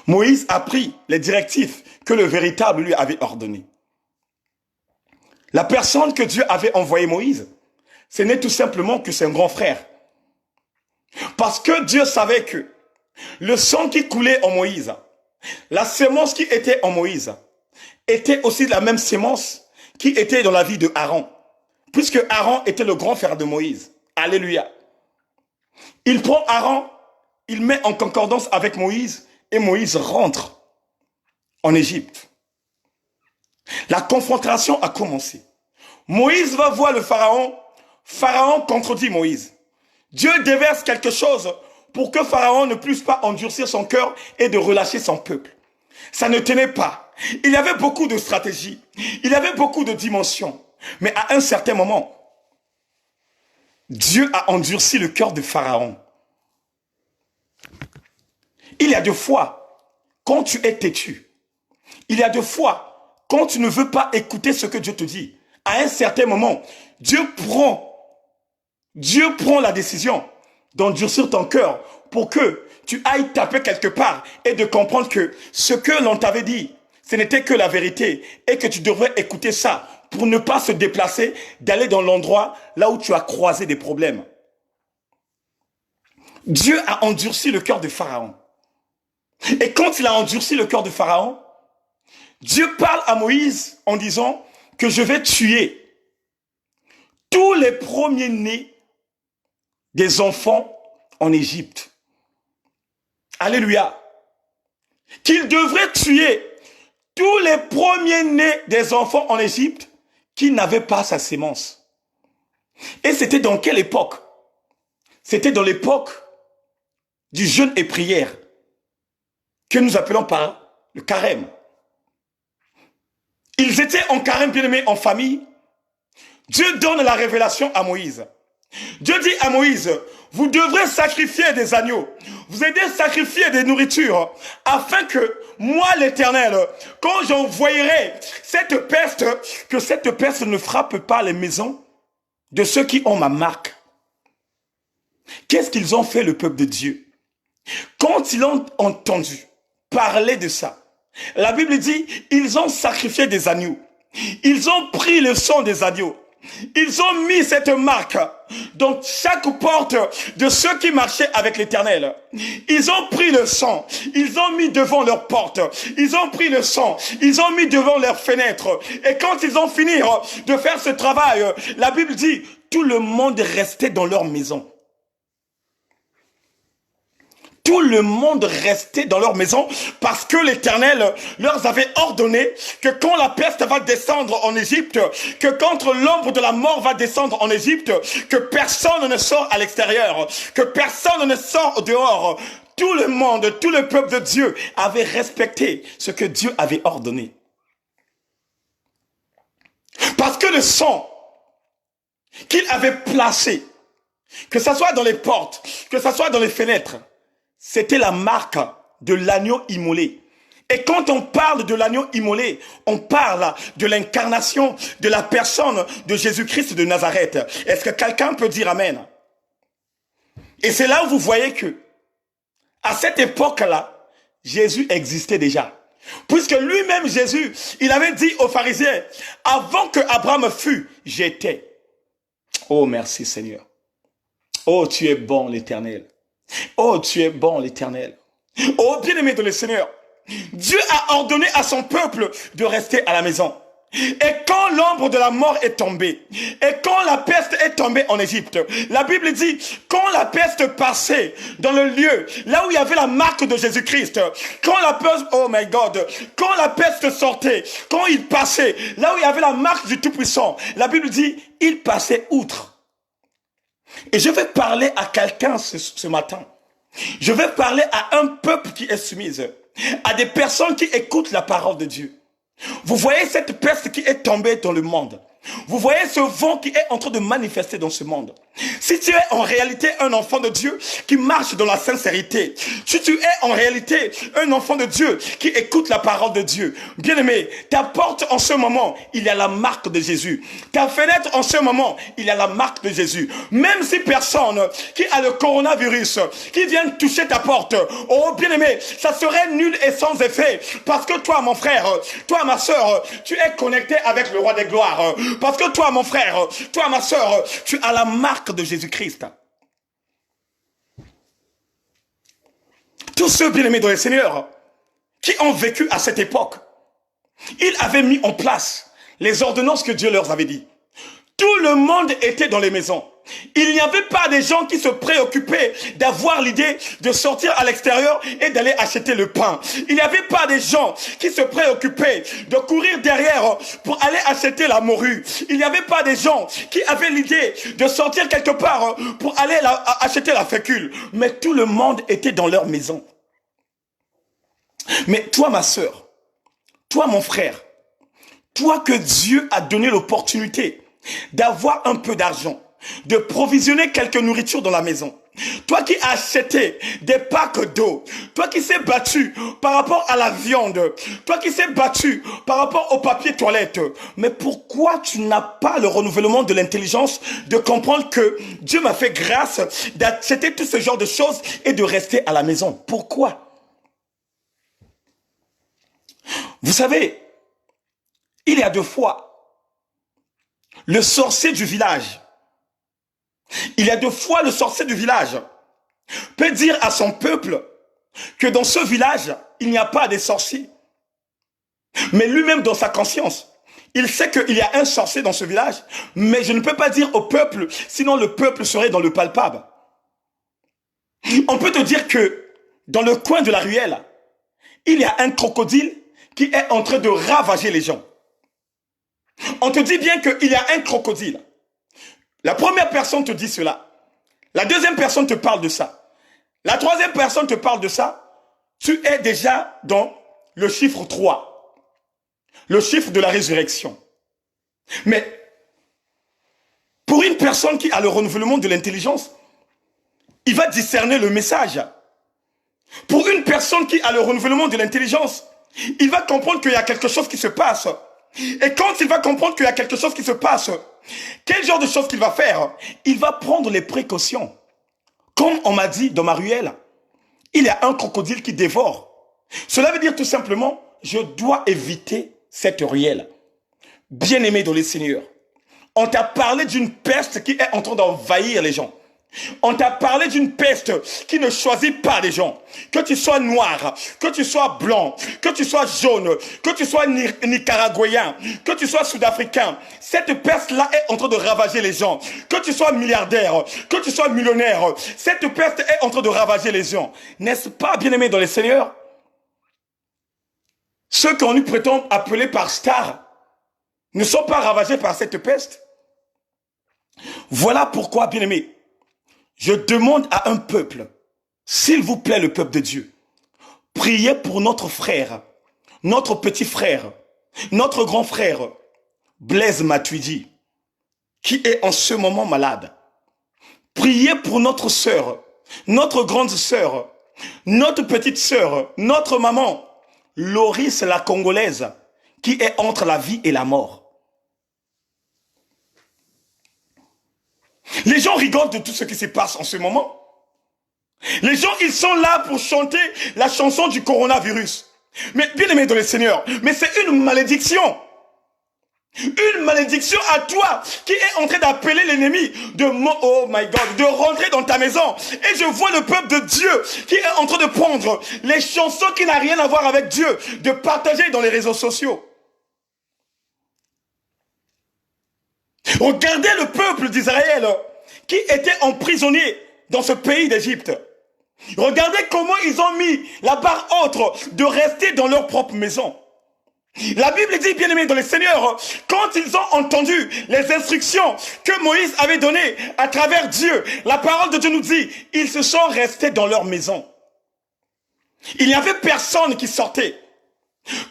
Moïse a pris les directives que le véritable lui avait ordonnées. La personne que Dieu avait envoyé Moïse, ce n'est tout simplement que son grand frère. Parce que Dieu savait que le sang qui coulait en Moïse, la sémence qui était en Moïse, était aussi la même sémence qui était dans la vie de Aaron. Puisque Aaron était le grand frère de Moïse. Alléluia. Il prend Aaron, il met en concordance avec Moïse et Moïse rentre en Égypte. La confrontation a commencé. Moïse va voir le Pharaon. Pharaon contredit Moïse. Dieu déverse quelque chose pour que Pharaon ne puisse pas endurcir son cœur et de relâcher son peuple. Ça ne tenait pas. Il y avait beaucoup de stratégies. Il y avait beaucoup de dimensions. Mais à un certain moment, Dieu a endurci le cœur de Pharaon. Il y a des fois, quand tu es têtu, il y a des fois, quand tu ne veux pas écouter ce que Dieu te dit, à un certain moment, Dieu prend la décision d'endurcir ton cœur pour que tu ailles taper quelque part et de comprendre que ce que l'on t'avait dit, ce n'était que la vérité et que tu devrais écouter ça pour ne pas se déplacer, d'aller dans l'endroit là où tu as croisé des problèmes. Dieu a endurci le cœur de Pharaon. Et quand il a endurci le cœur de Pharaon, Dieu parle à Moïse en disant que je vais tuer tous les premiers-nés des enfants en Égypte. Alléluia. Qu'il devrait tuer tous les premiers-nés des enfants en Égypte qui n'avaient pas sa sémence. Et c'était dans quelle époque? C'était dans l'époque du jeûne et prière que nous appelons par le carême. Ils étaient en carême, bien-aimés, en famille. Dieu donne la révélation à Moïse. Dieu dit à Moïse, vous devrez sacrifier des agneaux, vous devez sacrifier des nourritures, afin que moi l'Éternel, quand j'envoyerai cette peste, que cette peste ne frappe pas les maisons de ceux qui ont ma marque. Qu'est-ce qu'ils ont fait, le peuple de Dieu? Quand ils ont entendu parler de ça, la Bible dit, ils ont sacrifié des agneaux, ils ont pris le sang des agneaux, ils ont mis cette marque dans chaque porte de ceux qui marchaient avec l'Éternel. Ils ont pris le sang, ils ont mis devant leurs portes, ils ont pris le sang, ils ont mis devant leurs fenêtres. Et quand ils ont fini de faire ce travail, la Bible dit, tout le monde restait dans leur maison. Tout le monde restait dans leur maison parce que l'Éternel leur avait ordonné que quand la peste va descendre en Égypte, que quand l'ombre de la mort va descendre en Égypte, que personne ne sort à l'extérieur, que personne ne sort au dehors. Tout le monde, tout le peuple de Dieu avait respecté ce que Dieu avait ordonné. Parce que le sang qu'il avait placé, que ça soit dans les portes, que ça soit dans les fenêtres, c'était la marque de l'agneau immolé. Et quand on parle de l'agneau immolé, on parle de l'incarnation de la personne de Jésus-Christ de Nazareth. Est-ce que quelqu'un peut dire Amen? Et c'est là où vous voyez que, à cette époque-là, Jésus existait déjà. Puisque lui-même, Jésus, il avait dit aux pharisiens, avant que Abraham fût, j'étais. Oh, merci Seigneur. Oh, tu es bon, l'Éternel. Oh, tu es bon, l'Éternel. Oh, bien-aimé de le Seigneur, Dieu a ordonné à son peuple de rester à la maison. Et quand l'ombre de la mort est tombée, et quand la peste est tombée en Égypte, la Bible dit, quand la peste passait dans le lieu, là où il y avait la marque de Jésus-Christ, quand la peste, oh my God, quand la peste sortait, quand il passait, là où il y avait la marque du Tout-Puissant, la Bible dit, il passait outre. Et je vais parler à quelqu'un ce matin. Je vais parler à un peuple qui est soumise, à des personnes qui écoutent la parole de Dieu. Vous voyez cette peste qui est tombée dans le monde. Vous voyez ce vent qui est en train de manifester dans ce monde. Si tu es en réalité un enfant de Dieu qui marche dans la sincérité, si tu es en réalité un enfant de Dieu qui écoute la parole de Dieu, bien-aimé, ta porte en ce moment, il y a la marque de Jésus. Ta fenêtre en ce moment, il y a la marque de Jésus. Même si personne qui a le coronavirus, qui vient toucher ta porte, oh bien-aimé, ça serait nul et sans effet. Parce que toi, mon frère, toi, ma soeur, tu es connecté avec le roi des gloires. Parce que toi, mon frère, toi, ma soeur, tu as la marque de Jésus-Christ. Tous ceux bien-aimés dans le Seigneur qui ont vécu à cette époque, ils avaient mis en place les ordonnances que Dieu leur avait dit. Tout le monde était dans les maisons. Il n'y avait pas des gens qui se préoccupaient d'avoir l'idée de sortir à l'extérieur et d'aller acheter le pain. Il n'y avait pas des gens qui se préoccupaient de courir derrière pour aller acheter la morue. Il n'y avait pas des gens qui avaient l'idée de sortir quelque part pour aller acheter la fécule. Mais tout le monde était dans leur maison. Mais toi, ma sœur, toi, mon frère, toi que Dieu a donné l'opportunité d'avoir un peu d'argent, de provisionner quelques nourritures dans la maison. Toi qui as acheté des packs d'eau, toi qui s'est battu par rapport à la viande, toi qui s'est battu par rapport au papier toilette, mais pourquoi tu n'as pas le renouvellement de l'intelligence de comprendre que Dieu m'a fait grâce d'acheter tout ce genre de choses et de rester à la maison? Pourquoi? Vous savez, il y a 2 fois, le sorcier du village, il y a 2 fois le sorcier du village peut dire à son peuple que dans ce village, il n'y a pas de sorciers. Mais lui-même dans sa conscience, il sait qu'il y a un sorcier dans ce village, mais je ne peux pas dire au peuple, sinon le peuple serait dans le palpable. On peut te dire que dans le coin de la ruelle, il y a un crocodile qui est en train de ravager les gens. On te dit bien qu'il y a un crocodile. La première personne te dit cela. La deuxième personne te parle de ça. La troisième personne te parle de ça. Tu es déjà dans le chiffre 3. le chiffre de la résurrection. Mais pour une personne qui a le renouvellement de l'intelligence, il va discerner le message. Pour une personne qui a le renouvellement de l'intelligence, il va comprendre qu'il y a quelque chose qui se passe. Et quand il va comprendre qu'il y a quelque chose qui se passe, quel genre de choses qu'il va faire? Il va prendre les précautions. Comme on m'a dit dans ma ruelle, il y a un crocodile qui dévore. Cela veut dire tout simplement, je dois éviter cette ruelle. Bien-aimé dans les seigneurs, on t'a parlé d'une peste qui est en train d'envahir les gens. On t'a parlé d'une peste qui ne choisit pas les gens. Que tu sois noir, que tu sois blanc, que tu sois jaune, que tu sois nicaraguayen, que tu sois sud-africain. Cette peste-là est en train de ravager les gens. Que tu sois milliardaire, que tu sois millionnaire, cette peste est en train de ravager les gens. N'est-ce pas, bien-aimés dans les seigneurs? Ceux qu'on nous prétend appeler par star ne sont pas ravagés par cette peste. Voilà pourquoi, bien-aimés, je demande à un peuple, s'il vous plaît, le peuple de Dieu, priez pour notre frère, notre petit frère, notre grand frère, Blaise Matuidi, qui est en ce moment malade. Priez pour notre sœur, notre grande sœur, notre petite sœur, notre maman, Loris la Congolaise, qui est entre la vie et la mort. Les gens rigolent de tout ce qui se passe en ce moment. Les gens, ils sont là pour chanter la chanson du coronavirus. Mais bien aimé dans le Seigneur, mais c'est une malédiction. Une malédiction à toi qui est en train d'appeler l'ennemi de oh my God, de rentrer dans ta maison. Et je vois le peuple de Dieu qui est en train de prendre les chansons qui n'ont rien à voir avec Dieu, de partager dans les réseaux sociaux. Regardez le peuple d'Israël qui était emprisonné dans ce pays d'Égypte. Regardez comment ils ont mis la barre haute de rester dans leur propre maison. La Bible dit, bien aimé dans le Seigneur, quand ils ont entendu les instructions que Moïse avait données à travers Dieu, la parole de Dieu nous dit, ils se sont restés dans leur maison. Il n'y avait personne qui sortait.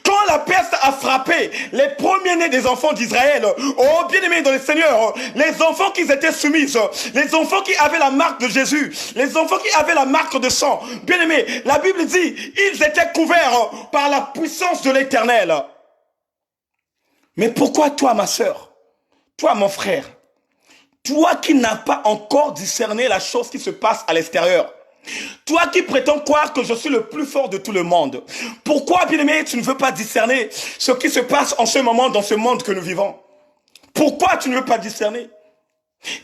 Quand la peste a frappé les premiers-nés des enfants d'Israël, oh bien-aimés dans le Seigneur, les enfants qui étaient soumis, les enfants qui avaient la marque de Jésus, les enfants qui avaient la marque de sang, bien-aimés, la Bible dit, ils étaient couverts par la puissance de l'Éternel. Mais pourquoi toi, ma sœur, toi, mon frère, toi qui n'as pas encore discerné la chose qui se passe à l'extérieur, toi qui prétends croire que je suis le plus fort de tout le monde, pourquoi, bien-aimé, tu ne veux pas discerner ce qui se passe en ce moment dans ce monde que nous vivons? Pourquoi tu ne veux pas discerner?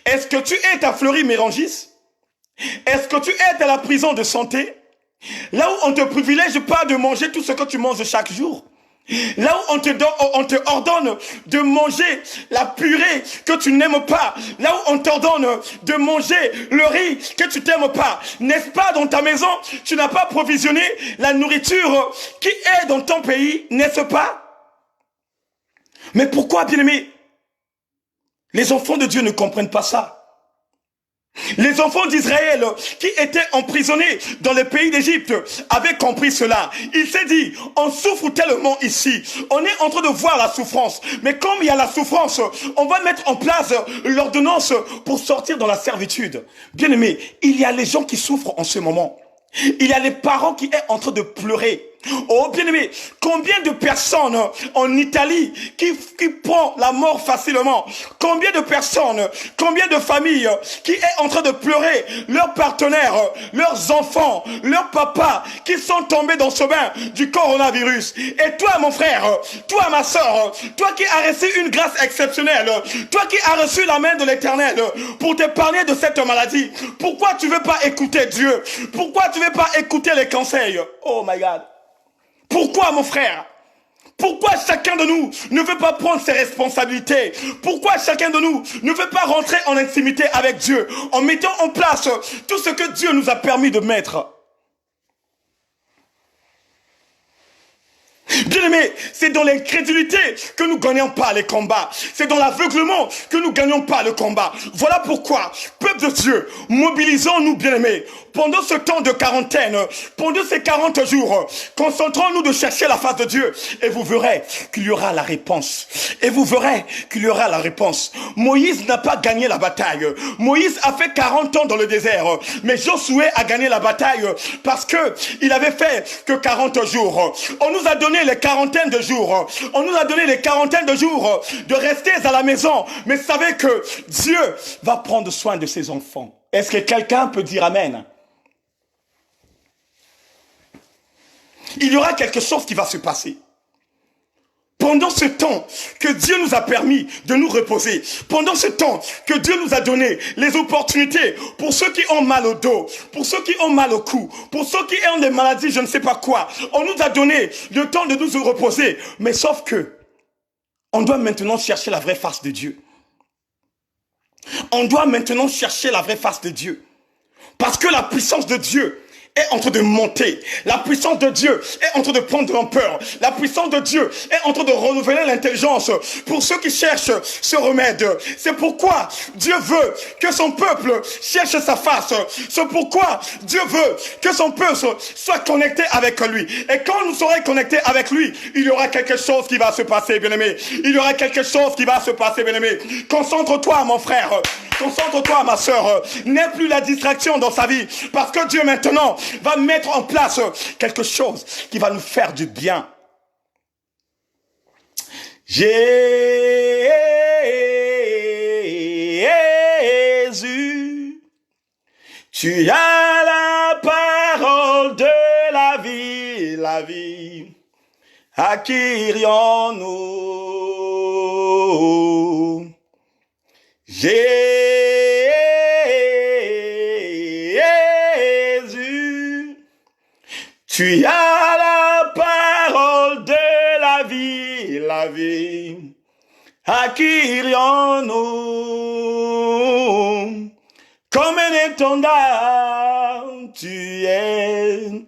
Est-ce que tu es à Fleury-Mérangis? Est-ce que tu es à la prison de santé? Là où on te privilège pas de manger tout ce que tu manges chaque jour. Là où on te ordonne de manger la purée que tu n'aimes pas. Là où on t'ordonne de manger le riz que tu n'aimes pas. N'est-ce pas dans ta maison, tu n'as pas provisionné la nourriture qui est dans ton pays, n'est-ce pas? Mais pourquoi, bien-aimés, les enfants de Dieu ne comprennent pas ça? Les enfants d'Israël qui étaient emprisonnés dans le pays d'Égypte avaient compris cela. Il s'est dit, on souffre tellement ici. On est en train de voir la souffrance. Mais comme il y a la souffrance, on va mettre en place l'ordonnance pour sortir dans la servitude. Bien aimé, il y a les gens qui souffrent en ce moment. Il y a les parents qui sont en train de pleurer. Oh bien-aimé, combien de personnes en Italie qui prend la mort facilement? Combien de personnes, combien de familles qui est en train de pleurer leurs partenaires, leurs enfants, leurs papas qui sont tombés dans ce bain du coronavirus? Et toi mon frère, toi ma soeur, toi qui as reçu une grâce exceptionnelle, toi qui as reçu la main de l'Éternel pour t'épargner de cette maladie, pourquoi tu veux pas écouter Dieu? Pourquoi tu veux pas écouter les conseils? Oh my God. Pourquoi, mon frère? Pourquoi chacun de nous ne veut pas prendre ses responsabilités? Pourquoi chacun de nous ne veut pas rentrer en intimité avec Dieu en mettant en place tout ce que Dieu nous a permis de mettre? Bien-aimés, c'est dans l'incrédulité que nous ne gagnons pas les combats. C'est dans l'aveuglement que nous ne gagnons pas le combat. Voilà pourquoi, peuple de Dieu, mobilisons-nous, bien-aimés. Pendant ce temps de quarantaine, pendant ces 40 jours, concentrons-nous de chercher la face de Dieu. Et vous verrez qu'il y aura la réponse. Et vous verrez qu'il y aura la réponse. Moïse n'a pas gagné la bataille. Moïse a fait 40 ans dans le désert. Mais Josué a gagné la bataille parce que il avait fait que 40 jours. On nous a donné les quarantaines de jours. On nous a donné les quarantaines de jours de rester à la maison. Mais savez que Dieu va prendre soin de ses enfants. Est-ce que quelqu'un peut dire amen? Il y aura quelque chose qui va se passer. Pendant ce temps que Dieu nous a permis de nous reposer, pendant ce temps que Dieu nous a donné les opportunités pour ceux qui ont mal au dos, pour ceux qui ont mal au cou, pour ceux qui ont des maladies, je ne sais pas quoi, on nous a donné le temps de nous reposer. Mais sauf que, on doit maintenant chercher la vraie face de Dieu. On doit maintenant chercher la vraie face de Dieu. Parce que la puissance de Dieu est en train de monter. La puissance de Dieu est en train de prendre l'ampleur. La puissance de Dieu est en train de renouveler l'intelligence pour ceux qui cherchent ce remède. C'est pourquoi Dieu veut que son peuple cherche sa face. C'est pourquoi Dieu veut que son peuple soit connecté avec lui. Et quand nous serons connectés avec lui, il y aura quelque chose qui va se passer, bien-aimé. Il y aura quelque chose qui va se passer, bien-aimé. Concentre-toi, mon frère. Concentre-toi, ma sœur. N'aie plus la distraction dans sa vie. Parce que Dieu maintenant va mettre en place quelque chose qui va nous faire du bien. Jésus, tu as la parole de la vie, la vie. À qui irions-nous? Tu as la parole de la vie, la vie. À qui irions-nous? Comme un étendard, tu es.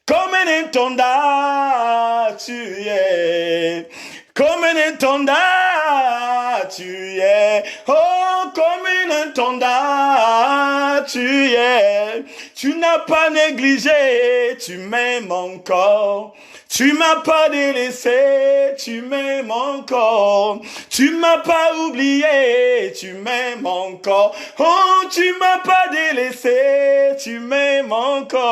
Comme un étendard, tu es. Comme un étendard, tu es. Oh, comme un étendard, tu es. Tu n'as pas négligé, tu m'aimes encore. Tu m'as pas délaissé, tu m'aimes encore. Tu m'as pas oublié, tu m'aimes encore. Oh, tu m'as pas délaissé, tu m'aimes encore.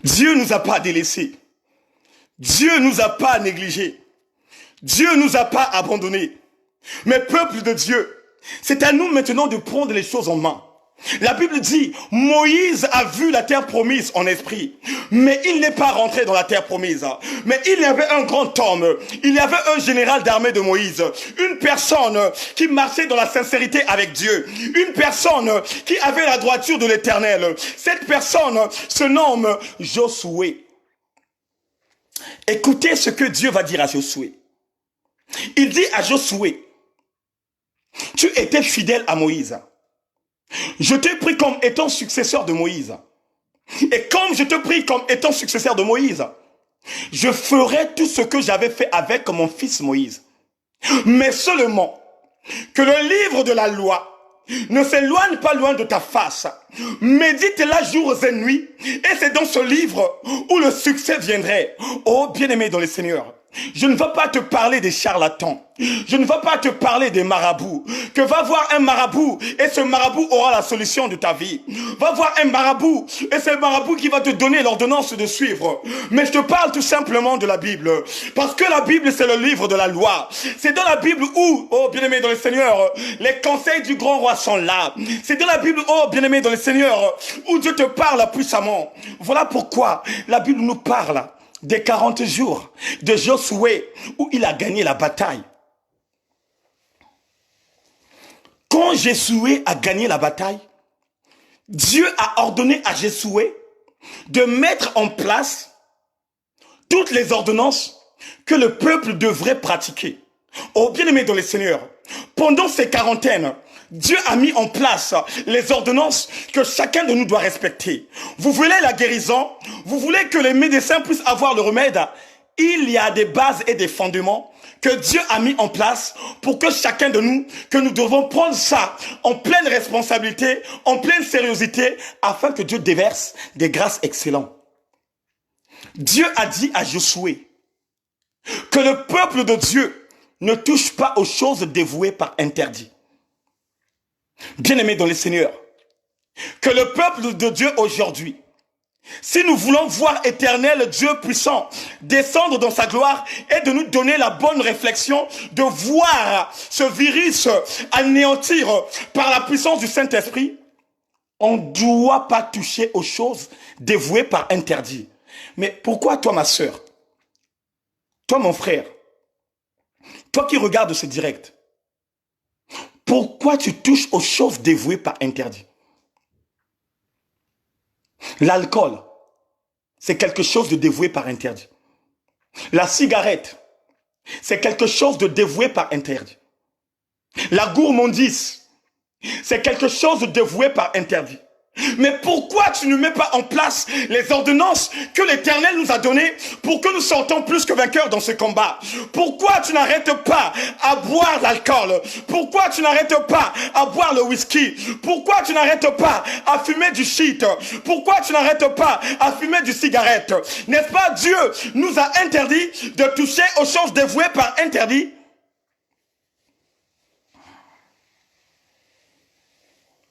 Dieu nous a pas délaissés. Dieu nous a pas négligés. Dieu nous a pas abandonnés. Mais peuple de Dieu, c'est à nous maintenant de prendre les choses en main. La Bible dit, Moïse a vu la terre promise en esprit, mais il n'est pas rentré dans la terre promise. Mais il y avait un grand homme, il y avait un général d'armée de Moïse, une personne qui marchait dans la sincérité avec Dieu, une personne qui avait la droiture de l'Éternel. Cette personne se nomme Josué. Écoutez ce que Dieu va dire à Josué. Il dit à Josué, tu étais fidèle à Moïse. Je t'ai pris comme étant successeur de Moïse. Et comme je te prie comme étant successeur de Moïse, je ferai tout ce que j'avais fait avec mon fils Moïse. Mais seulement que le livre de la loi ne s'éloigne pas loin de ta face. Médite-la jours et nuits. Et c'est dans ce livre où le succès viendrait. Oh, bien-aimé dans le Seigneur, je ne vais pas te parler des charlatans. Je ne vais pas te parler des marabouts. Que va voir un marabout et ce marabout aura la solution de ta vie. Va voir un marabout et c'est le marabout qui va te donner l'ordonnance de suivre. Mais je te parle tout simplement de la Bible. Parce que la Bible c'est le livre de la loi. C'est dans la Bible où, oh bien-aimé dans le Seigneur, les conseils du grand roi sont là. C'est dans la Bible, oh bien-aimé dans le Seigneur, où Dieu te parle puissamment. Voilà pourquoi la Bible nous parle des 40 jours de Josué où il a gagné la bataille. Quand Josué a gagné la bataille, Dieu a ordonné à Josué de mettre en place toutes les ordonnances que le peuple devrait pratiquer. Oh bien-aimé dans le Seigneur, pendant ces quarantaines, Dieu a mis en place les ordonnances que chacun de nous doit respecter. Vous voulez la guérison? Vous voulez que les médecins puissent avoir le remède? Il y a des bases et des fondements que Dieu a mis en place pour que chacun de nous, que nous devons prendre ça en pleine responsabilité, en pleine sérieuxité, afin que Dieu déverse des grâces excellentes. Dieu a dit à Josué que le peuple de Dieu ne touche pas aux choses dévouées par interdit. Bien-aimés dans le Seigneur, que le peuple de Dieu aujourd'hui, si nous voulons voir Éternel Dieu puissant descendre dans sa gloire et de nous donner la bonne réflexion de voir ce virus anéantir par la puissance du Saint-Esprit, on ne doit pas toucher aux choses dévouées par interdit. Mais pourquoi toi, ma sœur, toi, mon frère, toi qui regardes ce direct, pourquoi tu touches aux choses dévouées par interdit? L'alcool, c'est quelque chose de dévoué par interdit. La cigarette, c'est quelque chose de dévoué par interdit. La gourmandise, c'est quelque chose de dévoué par interdit. Mais pourquoi tu ne mets pas en place les ordonnances que l'Éternel nous a données pour que nous sortons plus que vainqueurs dans ce combat? Pourquoi tu n'arrêtes pas à boire l'alcool? Pourquoi tu n'arrêtes pas à boire le whisky? Pourquoi tu n'arrêtes pas à fumer du shit? Pourquoi tu n'arrêtes pas à fumer du cigarette? N'est-ce pas Dieu nous a interdit de toucher aux choses dévouées par interdit?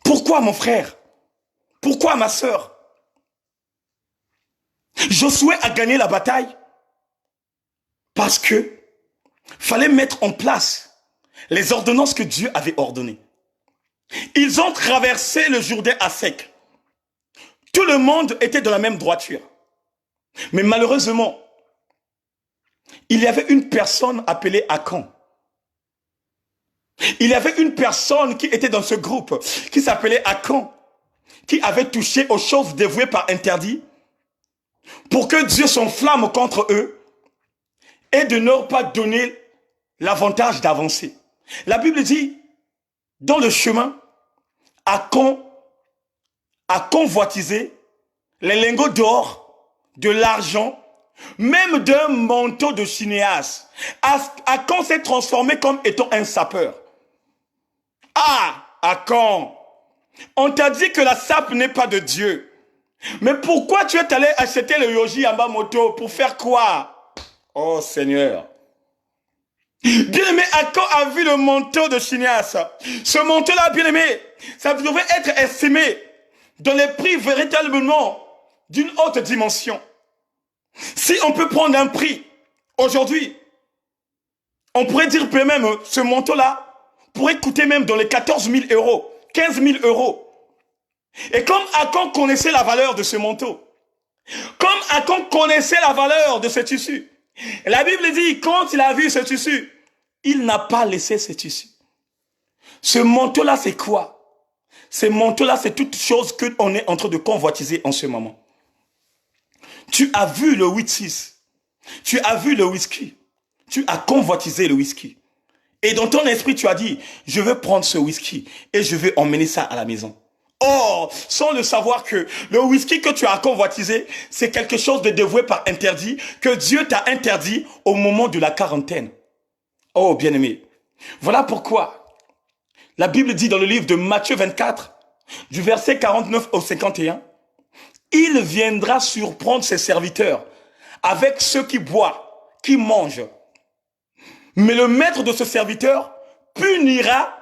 Pourquoi mon frère? Pourquoi ma sœur? Josué a gagné la bataille parce que fallait mettre en place les ordonnances que Dieu avait ordonnées. Ils ont traversé le Jourdain à sec. Tout le monde était dans la même droiture. Mais malheureusement, il y avait une personne appelée Akan. Il y avait une personne qui était dans ce groupe qui s'appelait Akan, qui avait touché aux choses dévouées par interdit, pour que Dieu s'enflamme contre eux et de ne pas donner l'avantage d'avancer. La Bible dit, dans le chemin, Akan a convoitisé les lingots d'or, de l'argent, même d'un manteau de Chinéas. Akan s'est transformé comme étant un sapeur. Ah, Akan, on t'a dit que la sape n'est pas de Dieu. Mais pourquoi tu es allé acheter le yoji Yamamoto? Pour faire quoi? Oh Seigneur. Bien-aimé, Akan a vu le manteau de Chinéas. Ce manteau-là, bien-aimé, ça devait être estimé dans les prix véritablement d'une haute dimension. Si on peut prendre un prix aujourd'hui, on pourrait dire que même ce manteau-là pourrait coûter même dans les 14 000 euros. 15 000 euros. Et comme Akan connaissait la valeur de ce manteau, comme Akan connaissait la valeur de ce tissu, la Bible dit, quand il a vu ce tissu, il n'a pas laissé ce tissu. Ce manteau-là, c'est quoi? Ce manteau-là, c'est toute chose qu'on est en train de convoitiser en ce moment. Tu as vu le 8-6, tu as vu le whisky, tu as convoitisé le whisky. Et dans ton esprit, tu as dit, je veux prendre ce whisky et je vais emmener ça à la maison. Or, sans le savoir que le whisky que tu as convoitisé, c'est quelque chose de dévoué par interdit, que Dieu t'a interdit au moment de la quarantaine. Oh, bien-aimé. Voilà pourquoi la Bible dit dans le livre de Matthieu 24, du verset 49 au 51, il viendra surprendre ses serviteurs avec ceux qui boivent, qui mangent. Mais le maître de ce serviteur punira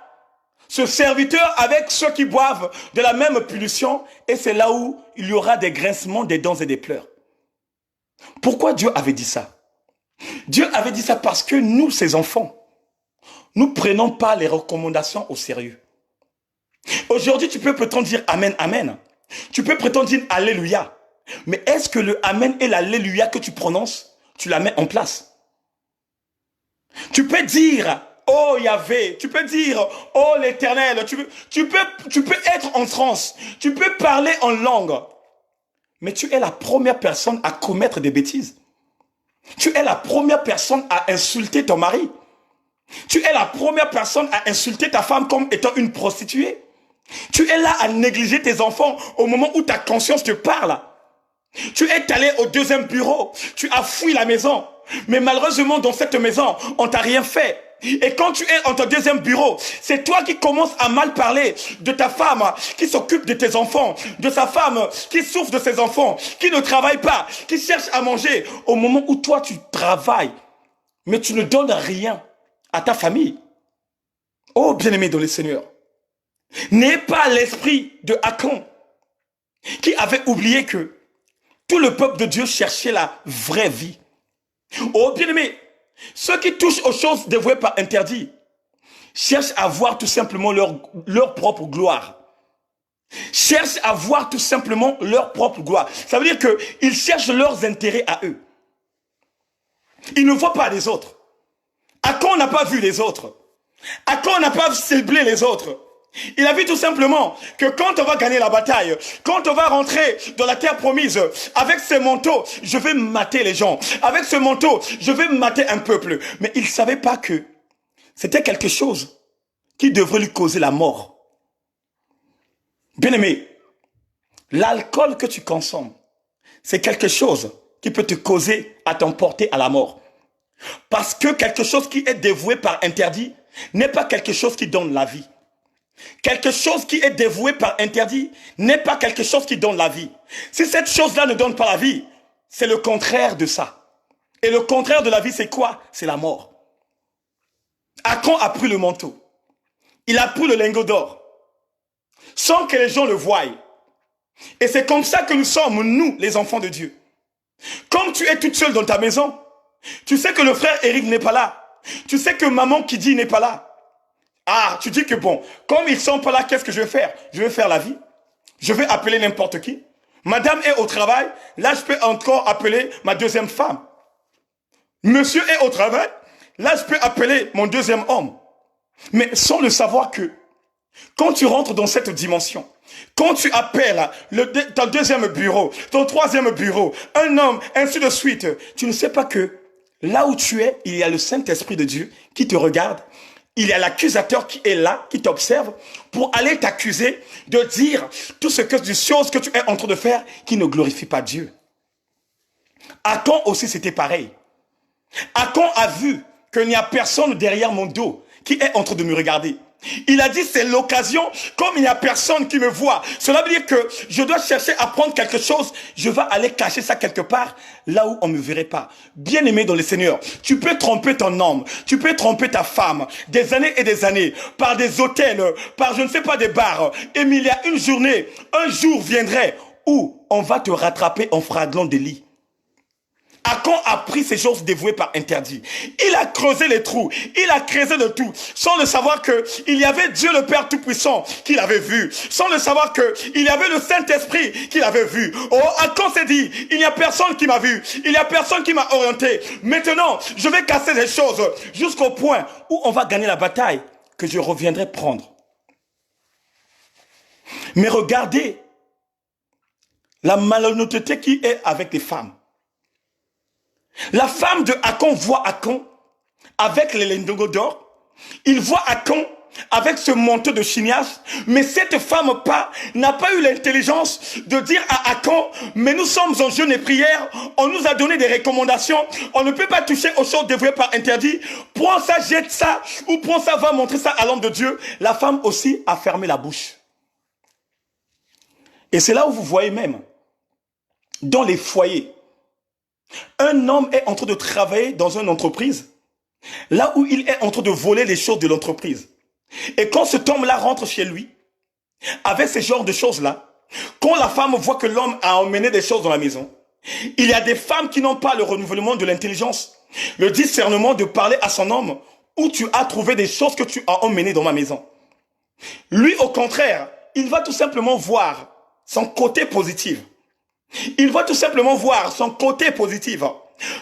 ce serviteur avec ceux qui boivent de la même punition, et c'est là où il y aura des grincements, des dents et des pleurs. Pourquoi Dieu avait dit ça? Dieu avait dit ça parce que nous, ses enfants, nous ne prenons pas les recommandations au sérieux. Aujourd'hui, tu peux prétendre dire Amen, Amen. Tu peux prétendre dire Alléluia. Mais est-ce que le Amen et l'Alléluia que tu prononces, tu la mets en place? Tu peux dire oh Yahvé, tu peux dire oh l'Éternel, tu peux être en transe, tu peux parler en langue, mais tu es la première personne à commettre des bêtises. Tu es la première personne à insulter ton mari. Tu es la première personne à insulter ta femme comme étant une prostituée. Tu es là à négliger tes enfants au moment où ta conscience te parle. Tu es allé au deuxième bureau. Tu as fui la maison. Mais malheureusement, dans cette maison, on t'a rien fait. Et quand tu es en ton deuxième bureau, c'est toi qui commences à mal parler de ta femme qui s'occupe de tes enfants, de sa femme qui souffre de ses enfants, qui ne travaille pas, qui cherche à manger, au moment où toi tu travailles, mais tu ne donnes rien à ta famille. Oh bien-aimé dans le Seigneur, n'aie pas l'esprit de Achan qui avait oublié que tout le peuple de Dieu cherchait la vraie vie. Oh bien-aimé, ceux qui touchent aux choses dévouées par interdit cherchent à voir tout simplement leur propre gloire. Cherchent à voir tout simplement leur propre gloire. Ça veut dire qu'ils cherchent leurs intérêts à eux. Ils ne voient pas les autres. Achan n'a pas vu les autres. Achan n'a pas ciblé les autres. Il a vu tout simplement que quand on va gagner la bataille, quand on va rentrer dans la terre promise, avec ce manteau, je vais mater les gens. Avec ce manteau, je vais mater un peuple. Mais il ne savait pas que c'était quelque chose qui devrait lui causer la mort. Bien-aimé, l'alcool que tu consommes, c'est quelque chose qui peut te causer à t'emporter à la mort. Parce que quelque chose qui est dévoué par interdit n'est pas quelque chose qui donne la vie. Quelque chose qui est dévoué par interdit n'est pas quelque chose qui donne la vie. Si cette chose-là ne donne pas la vie, c'est le contraire de ça. Et le contraire de la vie, c'est quoi? C'est la mort. Achan a pris le manteau. Il a pris le lingot d'or. Sans que les gens le voient. Et c'est comme ça que nous sommes, nous, les enfants de Dieu. Comme tu es toute seule dans ta maison, tu sais que le frère Eric n'est pas là. Tu sais que maman Kidi n'est pas là. Ah, tu dis que bon, comme ils sont pas là, qu'est-ce que je vais faire? Je vais faire la vie. Je vais appeler n'importe qui. Madame est au travail. Là, je peux encore appeler ma deuxième femme. Monsieur est au travail. Là, je peux appeler mon deuxième homme. Mais sans le savoir que, quand tu rentres dans cette dimension, quand tu appelles ton deuxième bureau, ton troisième bureau, un homme, ainsi de suite, tu ne sais pas que là où tu es, il y a le Saint-Esprit de Dieu qui te regarde. Il y a l'accusateur qui est là, qui t'observe, pour aller t'accuser de dire tout ce que, des choses que tu es en train de faire qui ne glorifient pas Dieu. Achan aussi, c'était pareil. Achan a vu qu'il n'y a personne derrière mon dos qui est en train de me regarder. Il a dit, c'est l'occasion, comme il n'y a personne qui me voit. Cela veut dire que je dois chercher à prendre quelque chose. Je vais aller cacher ça quelque part, là où on ne me verrait pas. Bien-aimé dans le Seigneur, tu peux tromper ton homme, tu peux tromper ta femme, des années et des années, par des hôtels, par je ne sais pas des bars. Et mais il y a une journée, un jour viendrait où on va te rattraper en fraglant des lits. Achan a pris ces choses dévouées par interdit. Il a creusé les trous, il a creusé le tout, sans le savoir que il y avait Dieu le Père Tout-Puissant qu'il avait vu, sans le savoir que il y avait le Saint-Esprit qu'il avait vu. Oh, Achan s'est dit, il n'y a personne qui m'a vu, il n'y a personne qui m'a orienté. Maintenant, je vais casser les choses jusqu'au point où on va gagner la bataille que je reviendrai prendre. Mais regardez la malhonnêteté qui est avec les femmes. La femme de Achan voit Achan avec les lingots d'or. Il voit Achan avec ce manteau de chignasse. Mais cette femme n'a pas eu l'intelligence de dire à Achan, mais nous sommes en jeûne et prière. On nous a donné des recommandations. On ne peut pas toucher aux choses dévouées par interdit. Prends ça, jette ça. Ou prends ça, va montrer ça à l'homme de Dieu. La femme aussi a fermé la bouche. Et c'est là où vous voyez même, dans les foyers, un homme est en train de travailler dans une entreprise, là où il est en train de voler les choses de l'entreprise. Et quand cet homme-là rentre chez lui, avec ce genre de choses-là, quand la femme voit que l'homme a emmené des choses dans la maison, il y a des femmes qui n'ont pas le renouvellement de l'intelligence, le discernement de parler à son homme, où tu as trouvé des choses que tu as emmenées dans ma maison. Lui, au contraire, il va tout simplement voir son côté positif. Il va tout simplement voir son côté positif,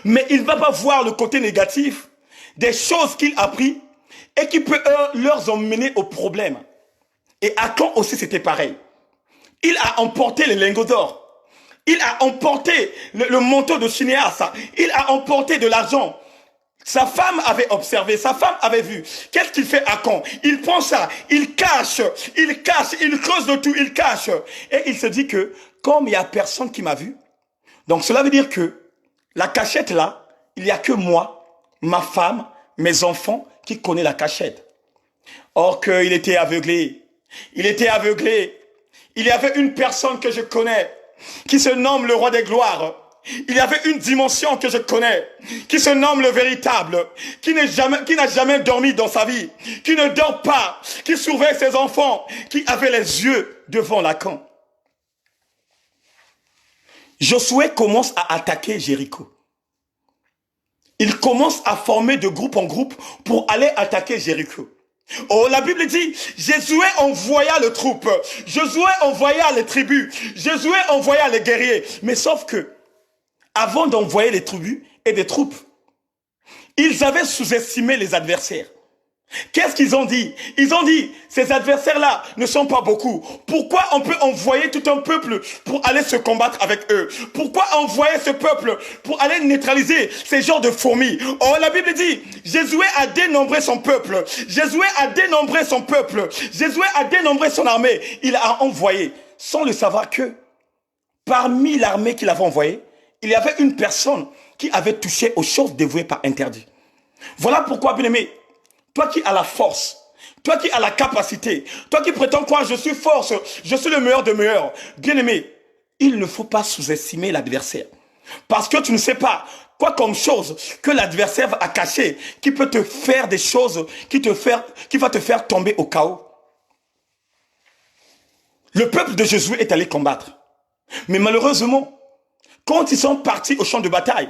mais il ne va pas voir le côté négatif des choses qu'il a pris et qui peut leur emmener au problème. Et Achan aussi c'était pareil. Il a emporté les lingots d'or. Il a emporté le manteau de Chinéas. Il a emporté de l'argent. Sa femme avait observé, sa femme avait vu. Qu'est-ce qu'il fait Achan? Il prend ça, il cache, il creuse de tout, il cache. Et il se dit que, comme il n'y a personne qui m'a vu, donc cela veut dire que la cachette là, il n'y a que moi, ma femme, mes enfants qui connaissent la cachette. Or qu'il était aveuglé. Il était aveuglé. Il y avait une personne que je connais qui se nomme le roi des gloires. Il y avait une dimension que je connais qui se nomme le véritable, qui n'a jamais dormi dans sa vie, qui ne dort pas, qui surveille ses enfants, qui avait les yeux devant Lacan. Josué commence à attaquer Jéricho. Il commence à former de groupe en groupe pour aller attaquer Jéricho. Oh, la Bible dit, Josué envoya le troupe, Josué envoya les tribus, Josué envoya les guerriers. Mais sauf que, avant d'envoyer les tribus et des troupes, ils avaient sous-estimé les adversaires. Qu'est-ce qu'ils ont dit? Ils ont dit, ces adversaires-là ne sont pas beaucoup. Pourquoi on peut envoyer tout un peuple pour aller se combattre avec eux? Pourquoi envoyer ce peuple pour aller neutraliser ces genres de fourmis? Oh, la Bible dit, Josué a dénombré son peuple. Josué a dénombré son peuple. Josué a dénombré son armée. Il a envoyé, sans le savoir que, parmi l'armée qu'il avait envoyée, il y avait une personne qui avait touché aux choses dévouées par interdit. Voilà pourquoi, bien-aimé, toi qui as la force, toi qui as la capacité, toi qui prétends croire je suis force, je suis le meilleur des meilleurs, bien-aimé, il ne faut pas sous-estimer l'adversaire. Parce que tu ne sais pas quoi comme chose que l'adversaire a caché, qui peut te faire des choses, qui va te faire tomber au chaos. Le peuple de Jésus est allé combattre. Mais malheureusement, quand ils sont partis au champ de bataille,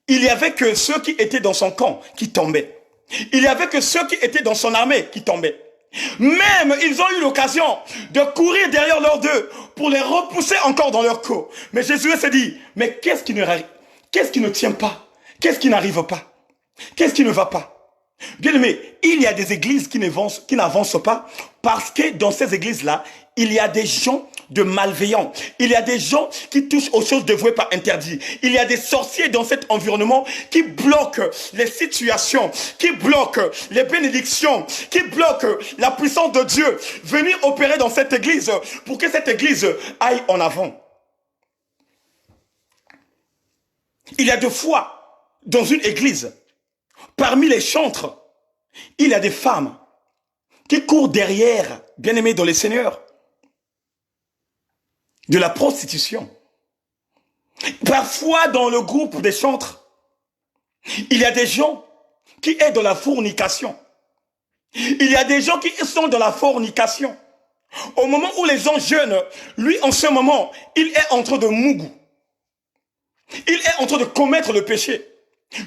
il n'y avait que ceux qui étaient dans son camp qui tombaient. Il n'y avait que ceux qui étaient dans son armée qui tombaient. Même, ils ont eu l'occasion de courir derrière leurs deux pour les repousser encore dans leur cou. Mais Jésus s'est dit, mais qu'est-ce qui ne tient pas? Qu'est-ce qui n'arrive pas? Qu'est-ce qui ne va pas? Bien aimé, il y a des églises qui n'avancent pas parce que dans ces églises-là, il y a des gens de malveillants. Il y a des gens qui touchent aux choses dévouées par interdit. Il y a des sorciers dans cet environnement qui bloquent les situations, qui bloquent les bénédictions, qui bloquent la puissance de Dieu. Venir opérer dans cette église pour que cette église aille en avant. Il y a des fois, dans une église, parmi les chantres, il y a des femmes qui courent derrière, bien-aimés dans les seigneurs, de la prostitution. Parfois, dans le groupe des chantres, il y a des gens qui sont dans la fornication. Il y a des gens qui sont dans la fornication. Au moment où les gens jeûnent, lui, en ce moment, il est en train de mougou. Il est en train de commettre le péché.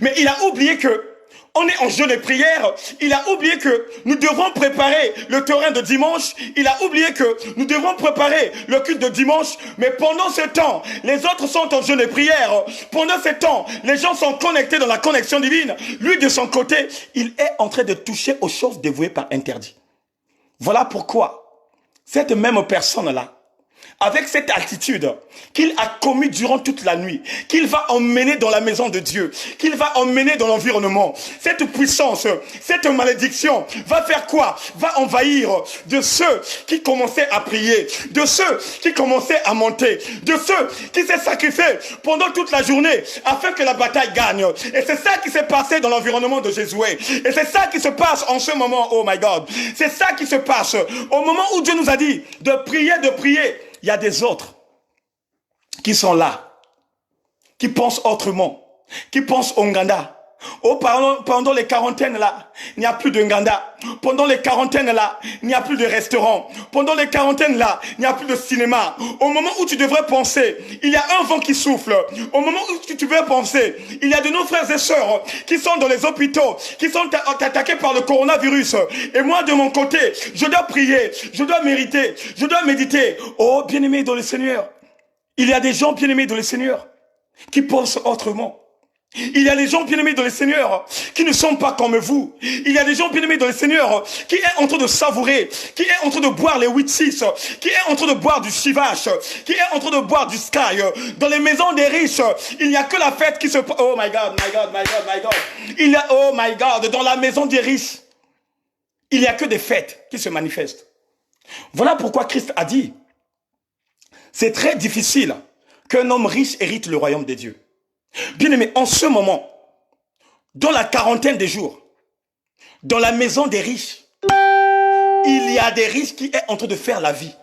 Mais il a oublié que on est en jeûne et prière. Il a oublié que nous devons préparer le terrain de dimanche. Il a oublié que nous devons préparer le culte de dimanche. Mais pendant ce temps, les autres sont en jeûne et prière. Pendant ce temps, les gens sont connectés dans la connexion divine. Lui, de son côté, il est en train de toucher aux choses dévouées par interdit. Voilà pourquoi cette même personne-là, avec cette altitude qu'il a commis durant toute la nuit, qu'il va emmener dans la maison de Dieu, qu'il va emmener dans l'environnement, cette puissance, cette malédiction va faire quoi? Va envahir de ceux qui commençaient à prier, de ceux qui commençaient à monter, de ceux qui s'est sacrifiés pendant toute la journée afin que la bataille gagne. Et c'est ça qui s'est passé dans l'environnement de Josué. Et c'est ça qui se passe en ce moment, oh my God. C'est ça qui se passe au moment où Dieu nous a dit de prier, de prier. Il y a des autres qui sont là, qui pensent autrement, qui pensent au Nganda. Oh, pendant les quarantaines là, il n'y a plus de Nganda. Pendant les quarantaines là, il n'y a plus de restaurants. Pendant les quarantaines là, il n'y a plus de cinéma. Au moment où tu devrais penser, il y a un vent qui souffle. Au moment où tu devrais penser, il y a de nos frères et sœurs qui sont dans les hôpitaux, qui sont attaqués par le coronavirus. Et moi de mon côté, je dois prier, je dois mériter, je dois méditer. Oh, bien-aimés dans le Seigneur, il y a des gens bien-aimés dans le Seigneur qui pensent autrement. Il y a des gens bien-aimés dans le Seigneur qui ne sont pas comme vous. Il y a des gens bien-aimés dans le Seigneur qui est en train de savourer, qui est en train de boire les 8-6, qui est en train de boire du Chivache, qui est en train de boire du Sky. Dans les maisons des riches, il n'y a que la fête qui se... Oh my God, my God, my God, my God. Il y a... Oh my God, dans la maison des riches, il n'y a que des fêtes qui se manifestent. Voilà pourquoi Christ a dit, c'est très difficile qu'un homme riche hérite le royaume des dieux. Bien aimé, en ce moment, dans la quarantaine des jours, dans la maison des riches, il y a des riches qui est en train de faire la vie.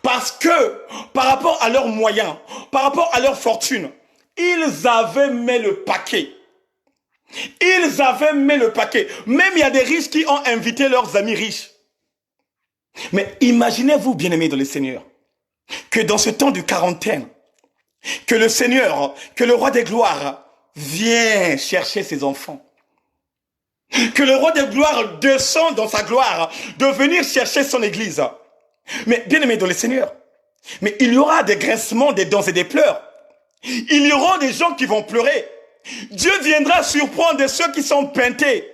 Parce que, par rapport à leurs moyens, par rapport à leur fortune, ils avaient mis le paquet. Ils avaient mis le paquet. Même il y a des riches qui ont invité leurs amis riches. Mais imaginez-vous, bien-aimés dans le Seigneur, que dans ce temps de quarantaine, que le Seigneur, que le roi des gloires vient chercher ses enfants. Que le roi des gloires descend dans sa gloire de venir chercher son église. Mais bien aimé dans le Seigneur, mais il y aura des grincements, des dents et des pleurs. Il y aura des gens qui vont pleurer. Dieu viendra surprendre ceux qui sont peintés,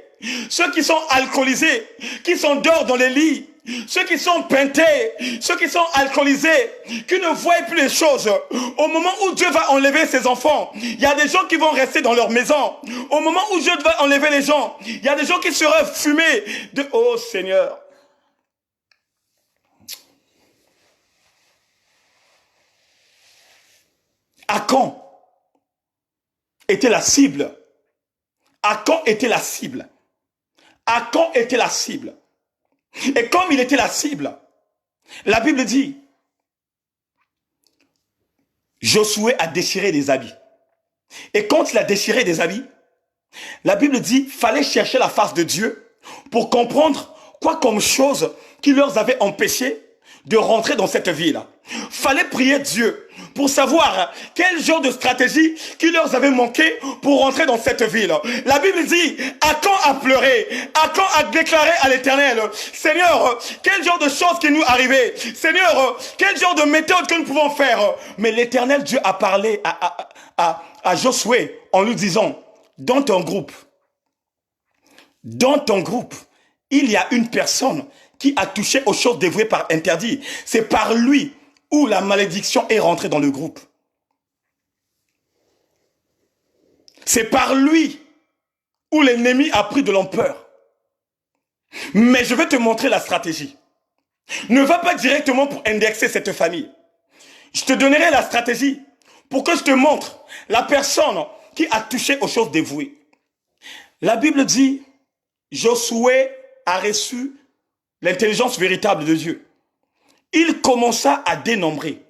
ceux qui sont alcoolisés, qui sont dehors dans les lits. Ceux qui sont peintés, ceux qui sont alcoolisés, qui ne voient plus les choses. Au moment où Dieu va enlever ses enfants, il y a des gens qui vont rester dans leur maison. Au moment où Dieu va enlever les gens, il y a des gens qui seraient fumés de... Oh Seigneur. À quand était la cible? À quand était la cible? À quand était la cible? Et comme il était la cible, la Bible dit, Josué a déchiré des habits. Et quand il a déchiré des habits, la Bible dit, fallait chercher la face de Dieu pour comprendre quoi comme chose qui leur avait empêché de rentrer dans cette ville. Fallait prier Dieu pour savoir quel genre de stratégie qui leur avait manqué pour rentrer dans cette ville. La Bible dit, à quand à pleurer, à quand à déclarer à l'Éternel, Seigneur, quel genre de choses qui nous arrivaient, Seigneur, quel genre de méthode que nous pouvons faire. Mais l'Éternel Dieu a parlé à Josué en lui disant, dans ton groupe, il y a une personne qui a touché aux choses dévouées par interdit. C'est par lui où la malédiction est rentrée dans le groupe. C'est par lui où l'ennemi a pris de l'ampleur. Mais je vais te montrer la stratégie. Ne va pas directement pour indexer cette famille. Je te donnerai la stratégie pour que je te montre la personne qui a touché aux choses dévouées. La Bible dit, Josué a reçu l'intelligence véritable de Dieu. Il commença à dénombrer,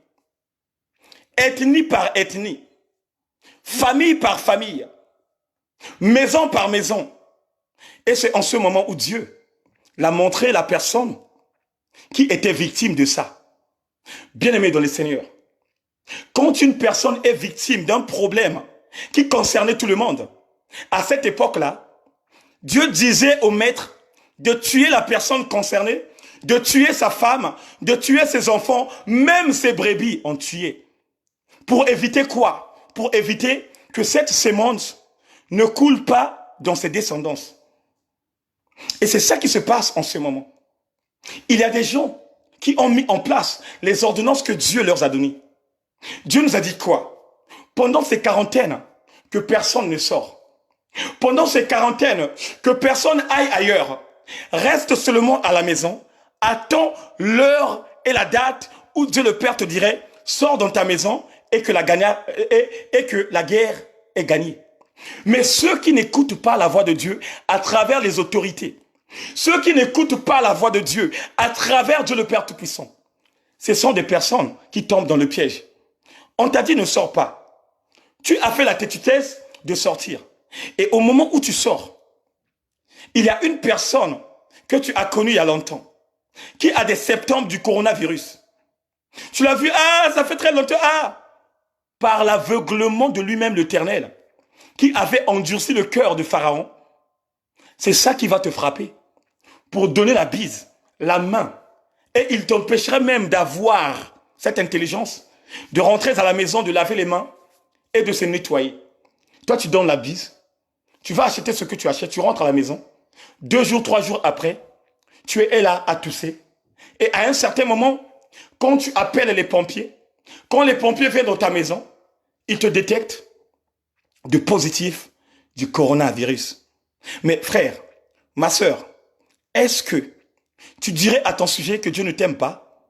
ethnie par ethnie, famille par famille, maison par maison. Et c'est en ce moment où Dieu l'a montré la personne qui était victime de ça. Bien-aimé dans le Seigneur, quand une personne est victime d'un problème qui concernait tout le monde, à cette époque-là, Dieu disait au maître de tuer la personne concernée, de tuer sa femme, de tuer ses enfants, même ses brebis ont tué. Pour éviter quoi? Pour éviter que cette sémence ne coule pas dans ses descendants. Et c'est ça qui se passe en ce moment. Il y a des gens qui ont mis en place les ordonnances que Dieu leur a données. Dieu nous a dit quoi? Pendant ces quarantaines, que personne ne sort. Pendant ces quarantaines, que personne aille ailleurs. Reste seulement à la maison. Attends l'heure et la date où Dieu le Père te dirait, sors dans ta maison et que la guerre est gagnée. Mais ceux qui n'écoutent pas la voix de Dieu à travers les autorités, ceux qui n'écoutent pas la voix de Dieu à travers Dieu le Père Tout-Puissant, ce sont des personnes qui tombent dans le piège. On t'a dit ne sors pas. Tu as fait la têtutesse de sortir. Et au moment où tu sors, il y a une personne que tu as connue il y a longtemps, qui a des symptômes du coronavirus. Tu l'as vu, ça fait très longtemps, par l'aveuglement de lui-même l'Éternel, qui avait endurci le cœur de Pharaon. C'est ça qui va te frapper, pour donner la bise, la main. Et il t'empêcherait même d'avoir cette intelligence, de rentrer à la maison, de laver les mains et de se nettoyer. Toi, tu donnes la bise. Tu vas acheter ce que tu achètes. Tu rentres à la maison. 2 jours, 3 jours après, tu es là à tousser. Et à un certain moment, quand tu appelles les pompiers, quand les pompiers viennent dans ta maison, ils te détectent de positif du coronavirus. Mais frère, ma sœur, est-ce que tu dirais à ton sujet que Dieu ne t'aime pas?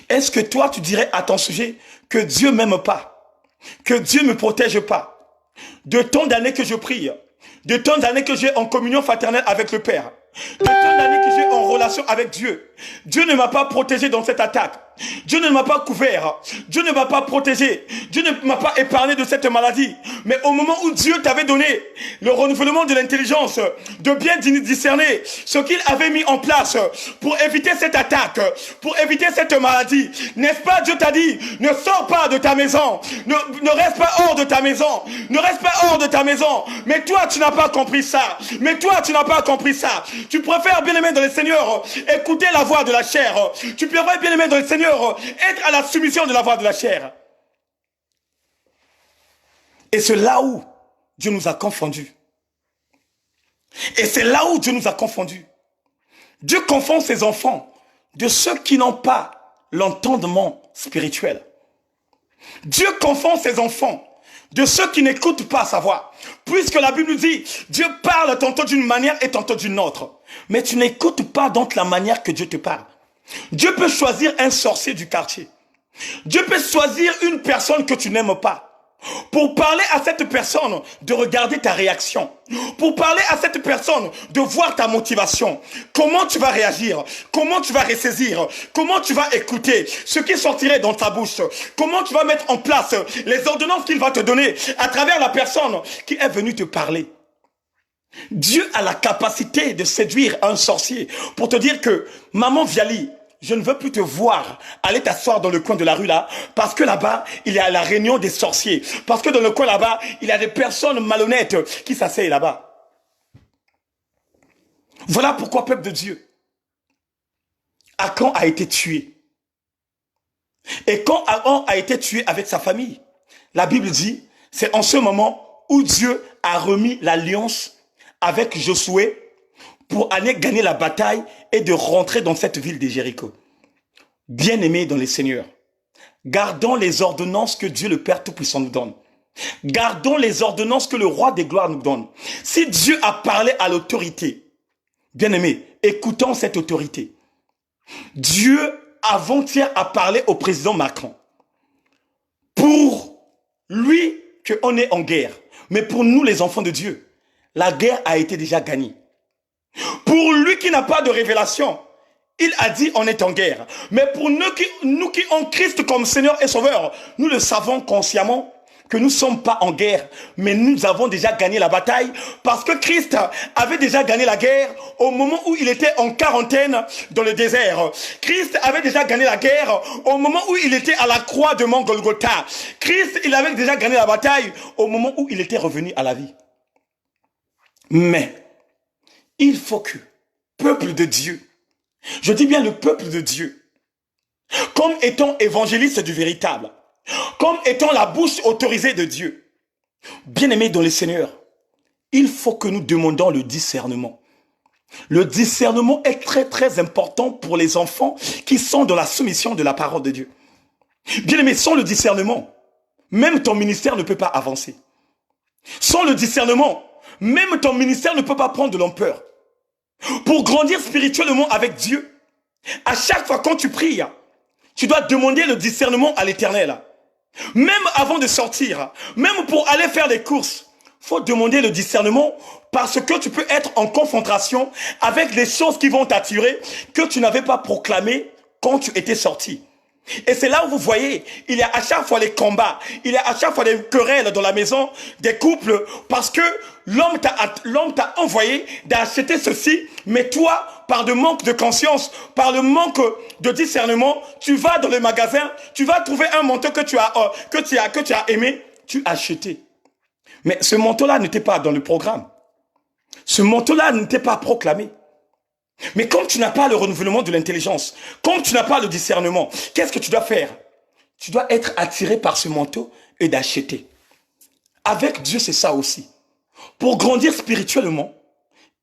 Est-ce que toi, tu dirais à ton sujet que Dieu m'aime pas? Que Dieu ne me protège pas? De tant d'années que je prie, de tant d'années que j'ai en communion fraternelle avec le Père, de tant d'années que j'ai en relation avec Dieu, Dieu ne m'a pas protégé dans cette attaque. Dieu ne m'a pas couvert. Dieu ne m'a pas protégé. Dieu ne m'a pas épargné de cette maladie. Mais au moment où Dieu t'avait donné le renouvellement de l'intelligence, de bien discerner ce qu'il avait mis en place pour éviter cette attaque, pour éviter cette maladie, n'est-ce pas, Dieu t'a dit, ne sors pas de ta maison, ne reste pas hors de ta maison, ne reste pas hors de ta maison. Mais toi, tu n'as pas compris ça. Mais toi, tu n'as pas compris ça. Tu préfères, bien aimé dans le Seigneur, écouter la voix de la chair. Tu préfères, bien aimé dans le Seigneur, être à la soumission de la voix de la chair. Et c'est là où Dieu nous a confondus. Et c'est là où Dieu nous a confondus. Dieu confond ses enfants de ceux qui n'ont pas l'entendement spirituel. Dieu confond ses enfants de ceux qui n'écoutent pas sa voix. Puisque la Bible nous dit, Dieu parle tantôt d'une manière et tantôt d'une autre. Mais tu n'écoutes pas donc la manière que Dieu te parle. Dieu peut choisir un sorcier du quartier. Dieu peut choisir une personne que tu n'aimes pas. Pour parler à cette personne, de regarder ta réaction. Pour parler à cette personne, de voir ta motivation. Comment tu vas réagir? Comment tu vas ressaisir? Comment tu vas écouter ce qui sortirait dans ta bouche? Comment tu vas mettre en place les ordonnances qu'il va te donner à travers la personne qui est venue te parler? Dieu a la capacité de séduire un sorcier pour te dire que, maman Viali, je ne veux plus te voir aller t'asseoir dans le coin de la rue là, parce que là-bas, il y a la réunion des sorciers. Parce que dans le coin là-bas, il y a des personnes malhonnêtes qui s'asseyent là-bas. Voilà pourquoi, peuple de Dieu, Achan a été tué. Et quand Achan a été tué avec sa famille, la Bible dit, c'est en ce moment où Dieu a remis l'alliance avec Josué pour aller gagner la bataille et de rentrer dans cette ville de Jéricho. Bien-aimés dans les seigneurs, gardons les ordonnances que Dieu le Père Tout-Puissant nous donne. Gardons les ordonnances que le Roi des Gloires nous donne. Si Dieu a parlé à l'autorité, bien-aimés, écoutons cette autorité. Dieu, avant-hier, a parlé au président Macron. Pour lui, qu'on est en guerre. Mais pour nous, les enfants de Dieu, la guerre a été déjà gagnée. Pour lui qui n'a pas de révélation, il a dit on est en guerre. Mais pour nous qui ont Christ comme Seigneur et Sauveur, nous le savons consciemment que nous ne sommes pas en guerre. Mais nous avons déjà gagné la bataille parce que Christ avait déjà gagné la guerre au moment où il était en quarantaine dans le désert. Christ avait déjà gagné la guerre au moment où il était à la croix de Mont Golgotha. Christ, il avait déjà gagné la bataille au moment où il était revenu à la vie. Mais il faut que, peuple de Dieu, je dis bien le peuple de Dieu, comme étant évangéliste du véritable, comme étant la bouche autorisée de Dieu, bien-aimés dans le Seigneur, il faut que nous demandions le discernement. Le discernement est très très important pour les enfants qui sont dans la soumission de la parole de Dieu. Bien-aimés, sans le discernement, même ton ministère ne peut pas avancer. Sans le discernement, même ton ministère ne peut pas prendre de l'ampleur. Pour grandir spirituellement avec Dieu, à chaque fois quand tu pries, tu dois demander le discernement à l'Éternel. Même avant de sortir, même pour aller faire des courses, il faut demander le discernement parce que tu peux être en confrontation avec les choses qui vont t'attirer que tu n'avais pas proclamées quand tu étais sorti. Et c'est là où vous voyez, il y a à chaque fois les combats, il y a à chaque fois des querelles dans la maison, des couples, parce que l'homme t'a envoyé d'acheter ceci, mais toi, par le manque de conscience, par le manque de discernement, tu vas dans le magasin, tu vas trouver un manteau que tu as aimé, tu as acheté. Mais ce manteau-là n'était pas dans le programme. Ce manteau-là n'était pas proclamé. Mais comme tu n'as pas le renouvellement de l'intelligence, comme tu n'as pas le discernement, qu'est-ce que tu dois faire? Tu dois être attiré par ce manteau et d'acheter. Avec Dieu, c'est ça aussi. Pour grandir spirituellement,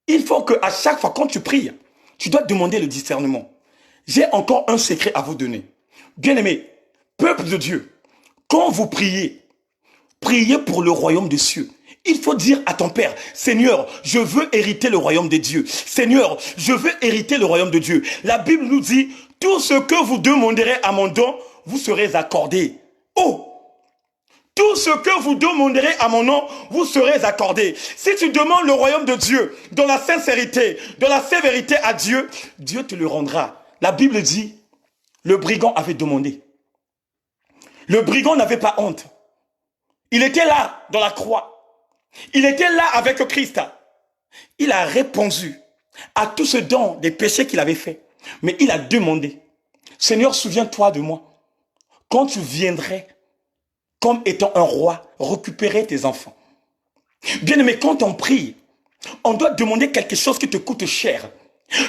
il faut qu'à chaque fois, quand tu pries, tu dois demander le discernement. J'ai encore un secret à vous donner. Bien-aimés, peuple de Dieu, quand vous priez, priez pour le royaume des cieux. Il faut dire à ton Père, Seigneur, je veux hériter le royaume de Dieu. Seigneur, je veux hériter le royaume de Dieu. La Bible nous dit, tout ce que vous demanderez à mon don, vous serez accordé. Oh! Tout ce que vous demanderez à mon nom, vous serez accordé. Si tu demandes le royaume de Dieu, dans la sincérité, dans la sévérité à Dieu, Dieu te le rendra. La Bible dit, le brigand avait demandé. Le brigand n'avait pas honte. Il était là, dans la croix. Il était là avec Christ. Il a répondu à tout ce don des péchés qu'il avait fait. Mais il a demandé, Seigneur, souviens-toi de moi. Quand tu viendrais comme étant un roi, récupérer tes enfants. Bien-aimé, quand on prie, on doit demander quelque chose qui te coûte cher.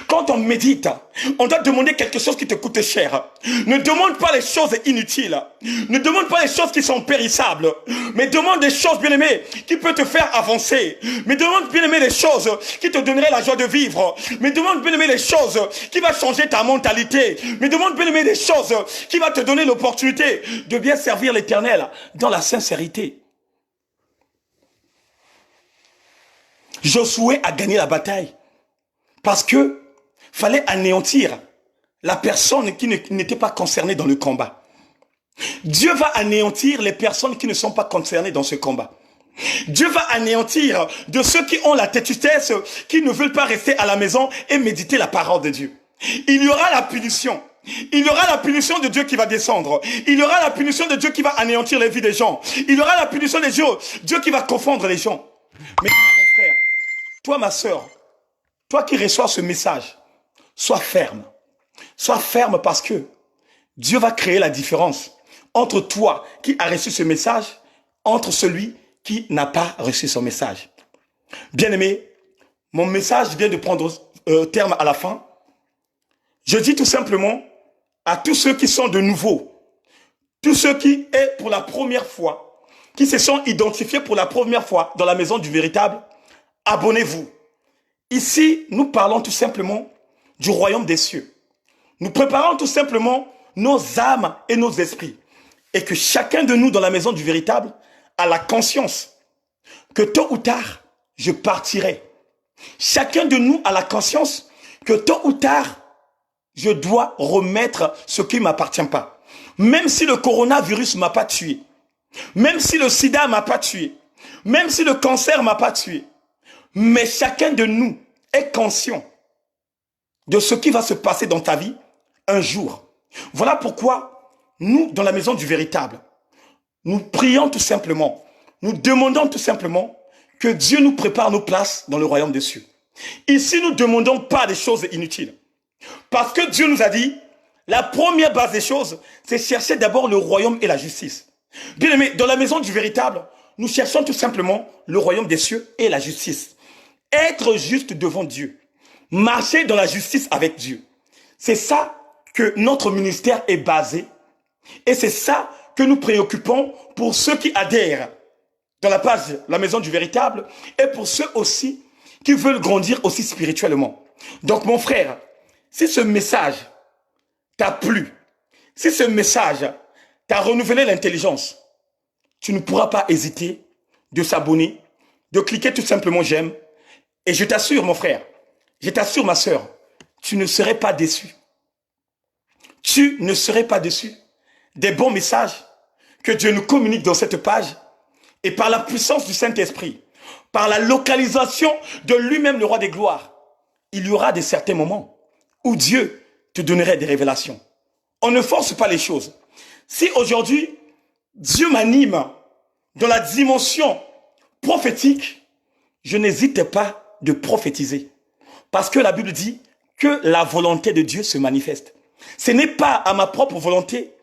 Quand on médite, on doit demander quelque chose qui te coûte cher. Ne demande pas les choses inutiles. Ne demande pas les choses qui sont périssables. Mais demande des choses, bien-aimé, qui peuvent te faire avancer. Mais demande, bien-aimé, les choses qui te donneraient la joie de vivre. Mais demande, bien-aimé, les choses qui vont changer ta mentalité. Mais demande, bien-aimé, des choses qui vont te donner l'opportunité de bien servir l'Éternel dans la sincérité. Josué a gagné la bataille. Parce que fallait anéantir la personne qui n'était pas concernée dans le combat. Dieu va anéantir les personnes qui ne sont pas concernées dans ce combat. Dieu va anéantir de ceux qui ont la têtutesse, qui ne veulent pas rester à la maison et méditer la parole de Dieu. Il y aura la punition. Il y aura la punition de Dieu qui va descendre. Il y aura la punition de Dieu qui va anéantir les vies des gens. Il y aura la punition de Dieu qui va confondre les gens. Mais mon frère, toi ma soeur, toi qui reçois ce message, sois ferme. Sois ferme parce que Dieu va créer la différence entre toi qui as reçu ce message, entre celui qui n'a pas reçu son message. Bien-aimé, mon message vient de prendre terme à la fin. Je dis tout simplement à tous ceux qui sont de nouveaux, tous ceux qui est pour la première fois, qui se sont identifiés pour la première fois dans la maison du véritable, abonnez-vous. Ici, nous parlons tout simplement du royaume des cieux. Nous préparons tout simplement nos âmes et nos esprits. Et que chacun de nous dans la maison du véritable a la conscience que tôt ou tard, je partirai. Chacun de nous a la conscience que tôt ou tard, je dois remettre ce qui ne m'appartient pas. Même si le coronavirus ne m'a pas tué, même si le sida ne m'a pas tué, même si le cancer ne m'a pas tué, mais chacun de nous est conscient de ce qui va se passer dans ta vie un jour. Voilà pourquoi nous, dans la maison du véritable, nous prions tout simplement, nous demandons tout simplement que Dieu nous prépare nos places dans le royaume des cieux. Ici, nous ne demandons pas des choses inutiles. Parce que Dieu nous a dit, la première base des choses, c'est chercher d'abord le royaume et la justice. Bien aimé, dans la maison du véritable, nous cherchons tout simplement le royaume des cieux et la justice. Être juste devant Dieu. Marcher dans la justice avec Dieu. C'est ça que notre ministère est basé. Et c'est ça que nous préoccupons pour ceux qui adhèrent dans la page La Maison du Véritable et pour ceux aussi qui veulent grandir aussi spirituellement. Donc mon frère, si ce message t'a plu, si ce message t'a renouvelé l'intelligence, tu ne pourras pas hésiter de s'abonner, de cliquer tout simplement j'aime. Et je t'assure, mon frère, je t'assure, ma sœur, tu ne serais pas déçu. Tu ne serais pas déçu des bons messages que Dieu nous communique dans cette page et par la puissance du Saint-Esprit, par la localisation de lui-même, le roi des gloires, il y aura des certains moments où Dieu te donnerait des révélations. On ne force pas les choses. Si aujourd'hui, Dieu m'anime dans la dimension prophétique, je n'hésite pas de prophétiser. Parce que la Bible dit que la volonté de Dieu se manifeste. Ce n'est pas à ma propre volonté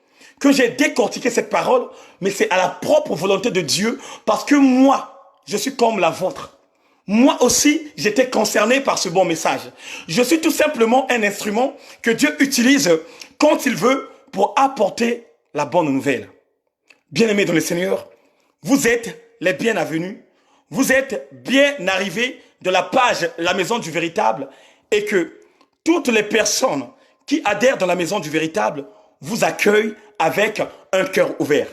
que j'ai décortiqué cette parole, mais c'est à la propre volonté de Dieu, parce que moi, je suis comme la vôtre. Moi aussi, j'étais concerné par ce bon message. Je suis tout simplement un instrument que Dieu utilise quand il veut pour apporter la bonne nouvelle. Bien-aimés dans le Seigneur, vous êtes les bienvenus. Vous êtes bien arrivés de la page La Maison du Véritable et que toutes les personnes qui adhèrent dans la Maison du Véritable vous accueillent avec un cœur ouvert.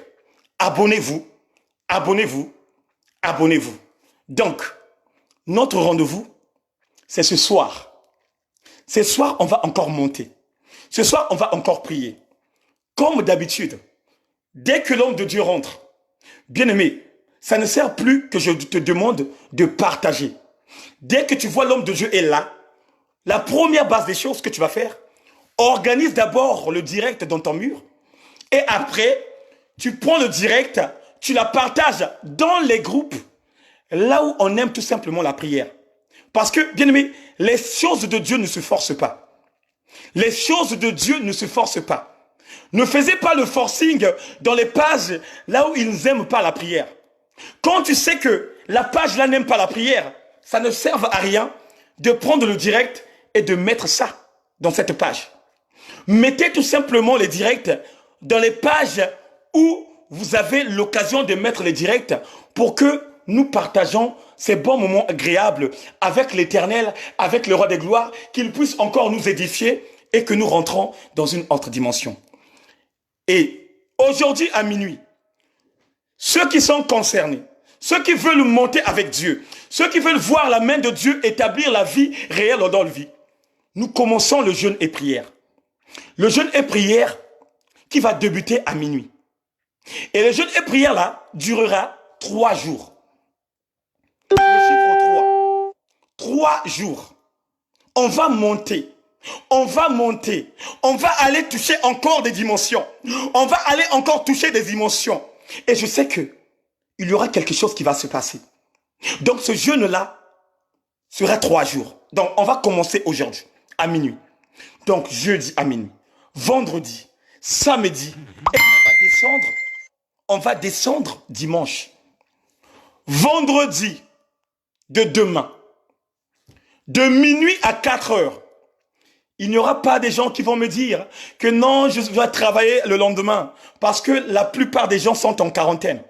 Abonnez-vous, abonnez-vous, abonnez-vous. Donc, notre rendez-vous, c'est ce soir. Ce soir, on va encore monter. Ce soir, on va encore prier. Comme d'habitude, dès que l'homme de Dieu rentre, bien-aimé, ça ne sert plus que je te demande de partager. Dès que tu vois l'homme de Dieu est là, la première base des choses que tu vas faire, organise d'abord le direct dans ton mur et après, tu prends le direct, tu la partages dans les groupes, là où on aime tout simplement la prière. Parce que, bien-aimé, les choses de Dieu ne se forcent pas. Les choses de Dieu ne se forcent pas. Ne faisez pas le forcing dans les pages là où ils n'aiment pas la prière. Quand tu sais que la page là n'aime pas la prière, ça ne sert à rien de prendre le direct et de mettre ça dans cette page. Mettez tout simplement les directs dans les pages où vous avez l'occasion de mettre les directs pour que nous partageons ces bons moments agréables avec l'Éternel, avec le Roi des Gloires, qu'il puisse encore nous édifier et que nous rentrons dans une autre dimension. Et aujourd'hui à minuit, ceux qui sont concernés, ceux qui veulent monter avec Dieu, ceux qui veulent voir la main de Dieu établir la vie réelle dans la vie, nous commençons le jeûne et prière. Le jeûne et prière qui va débuter à minuit. Et le jeûne et prière là durera 3 jours. Le chiffre 3. 3 jours. On va monter. On va monter. On va aller toucher encore des dimensions. On va aller encore toucher des dimensions. Et je sais que il y aura quelque chose qui va se passer. Donc ce jeûne-là sera 3 jours. Donc on va commencer aujourd'hui, à minuit. Donc jeudi à minuit, vendredi, samedi, et on va descendre dimanche. Vendredi de demain, de minuit à 4 heures, il n'y aura pas des gens qui vont me dire que non, je dois travailler le lendemain, parce que la plupart des gens sont en quarantaine.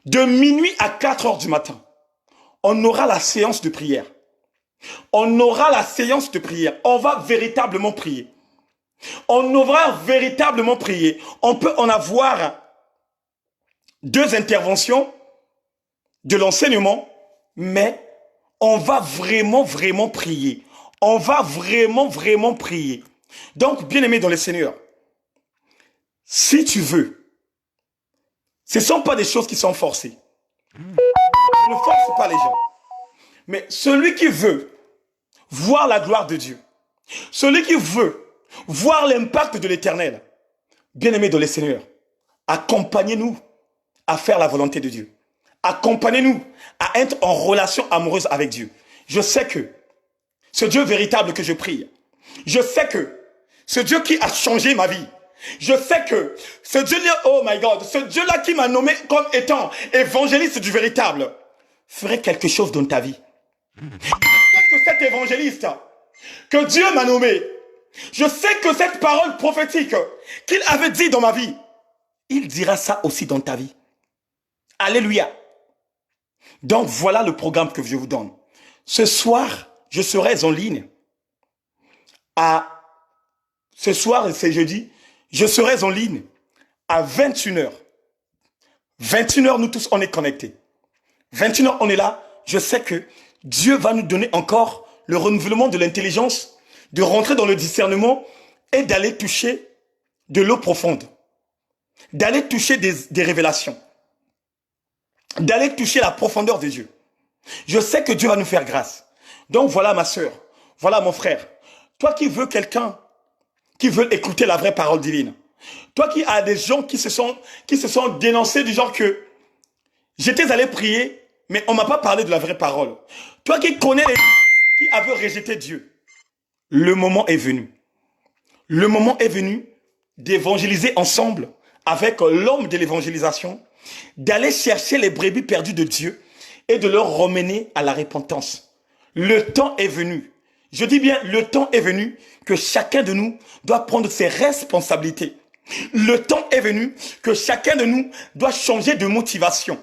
De minuit à 4 heures du matin, on aura la séance de prière. On aura la séance de prière. On va véritablement prier. On aura véritablement prié. On peut en avoir 2 interventions de l'enseignement, mais on va vraiment prier. On va vraiment prier. Donc, bien-aimé dans le Seigneur, si tu veux, ce ne sont pas des choses qui sont forcées. Je ne force pas les gens. Mais celui qui veut voir la gloire de Dieu, celui qui veut voir l'impact de l'Éternel, bien-aimé dans le Seigneur, accompagnez-nous à faire la volonté de Dieu. Accompagnez-nous à être en relation amoureuse avec Dieu. Je sais que ce Dieu véritable que je prie, je sais que ce Dieu qui a changé ma vie, je sais que ce Dieu-là, oh my God, ce Dieu-là qui m'a nommé comme étant évangéliste du véritable, ferait quelque chose dans ta vie. Je sais que cet évangéliste que Dieu m'a nommé, je sais que cette parole prophétique qu'il avait dit dans ma vie, il dira ça aussi dans ta vie. Alléluia. Donc voilà le programme que je vous donne. Ce soir, je serai en ligne. Ce soir, c'est jeudi, je serai en ligne à 21h. 21h, nous tous, on est connectés. 21h, on est là. Je sais que Dieu va nous donner encore le renouvellement de l'intelligence, de rentrer dans le discernement et d'aller toucher de l'eau profonde. D'aller toucher des révélations. D'aller toucher la profondeur de Dieu. Je sais que Dieu va nous faire grâce. Donc voilà ma soeur, voilà mon frère. Toi qui veux quelqu'un qui veut écouter la vraie parole divine. Toi qui as des gens qui se sont dénoncés du genre que j'étais allé prier, mais on m'a pas parlé de la vraie parole. Toi qui connais les qui avaient rejeté Dieu. Le moment est venu. Le moment est venu d'évangéliser ensemble avec l'homme de l'évangélisation, d'aller chercher les brebis perdues de Dieu et de leur ramener à la repentance. Le temps est venu. Je dis bien, le temps est venu que chacun de nous doit prendre ses responsabilités. Le temps est venu que chacun de nous doit changer de motivation.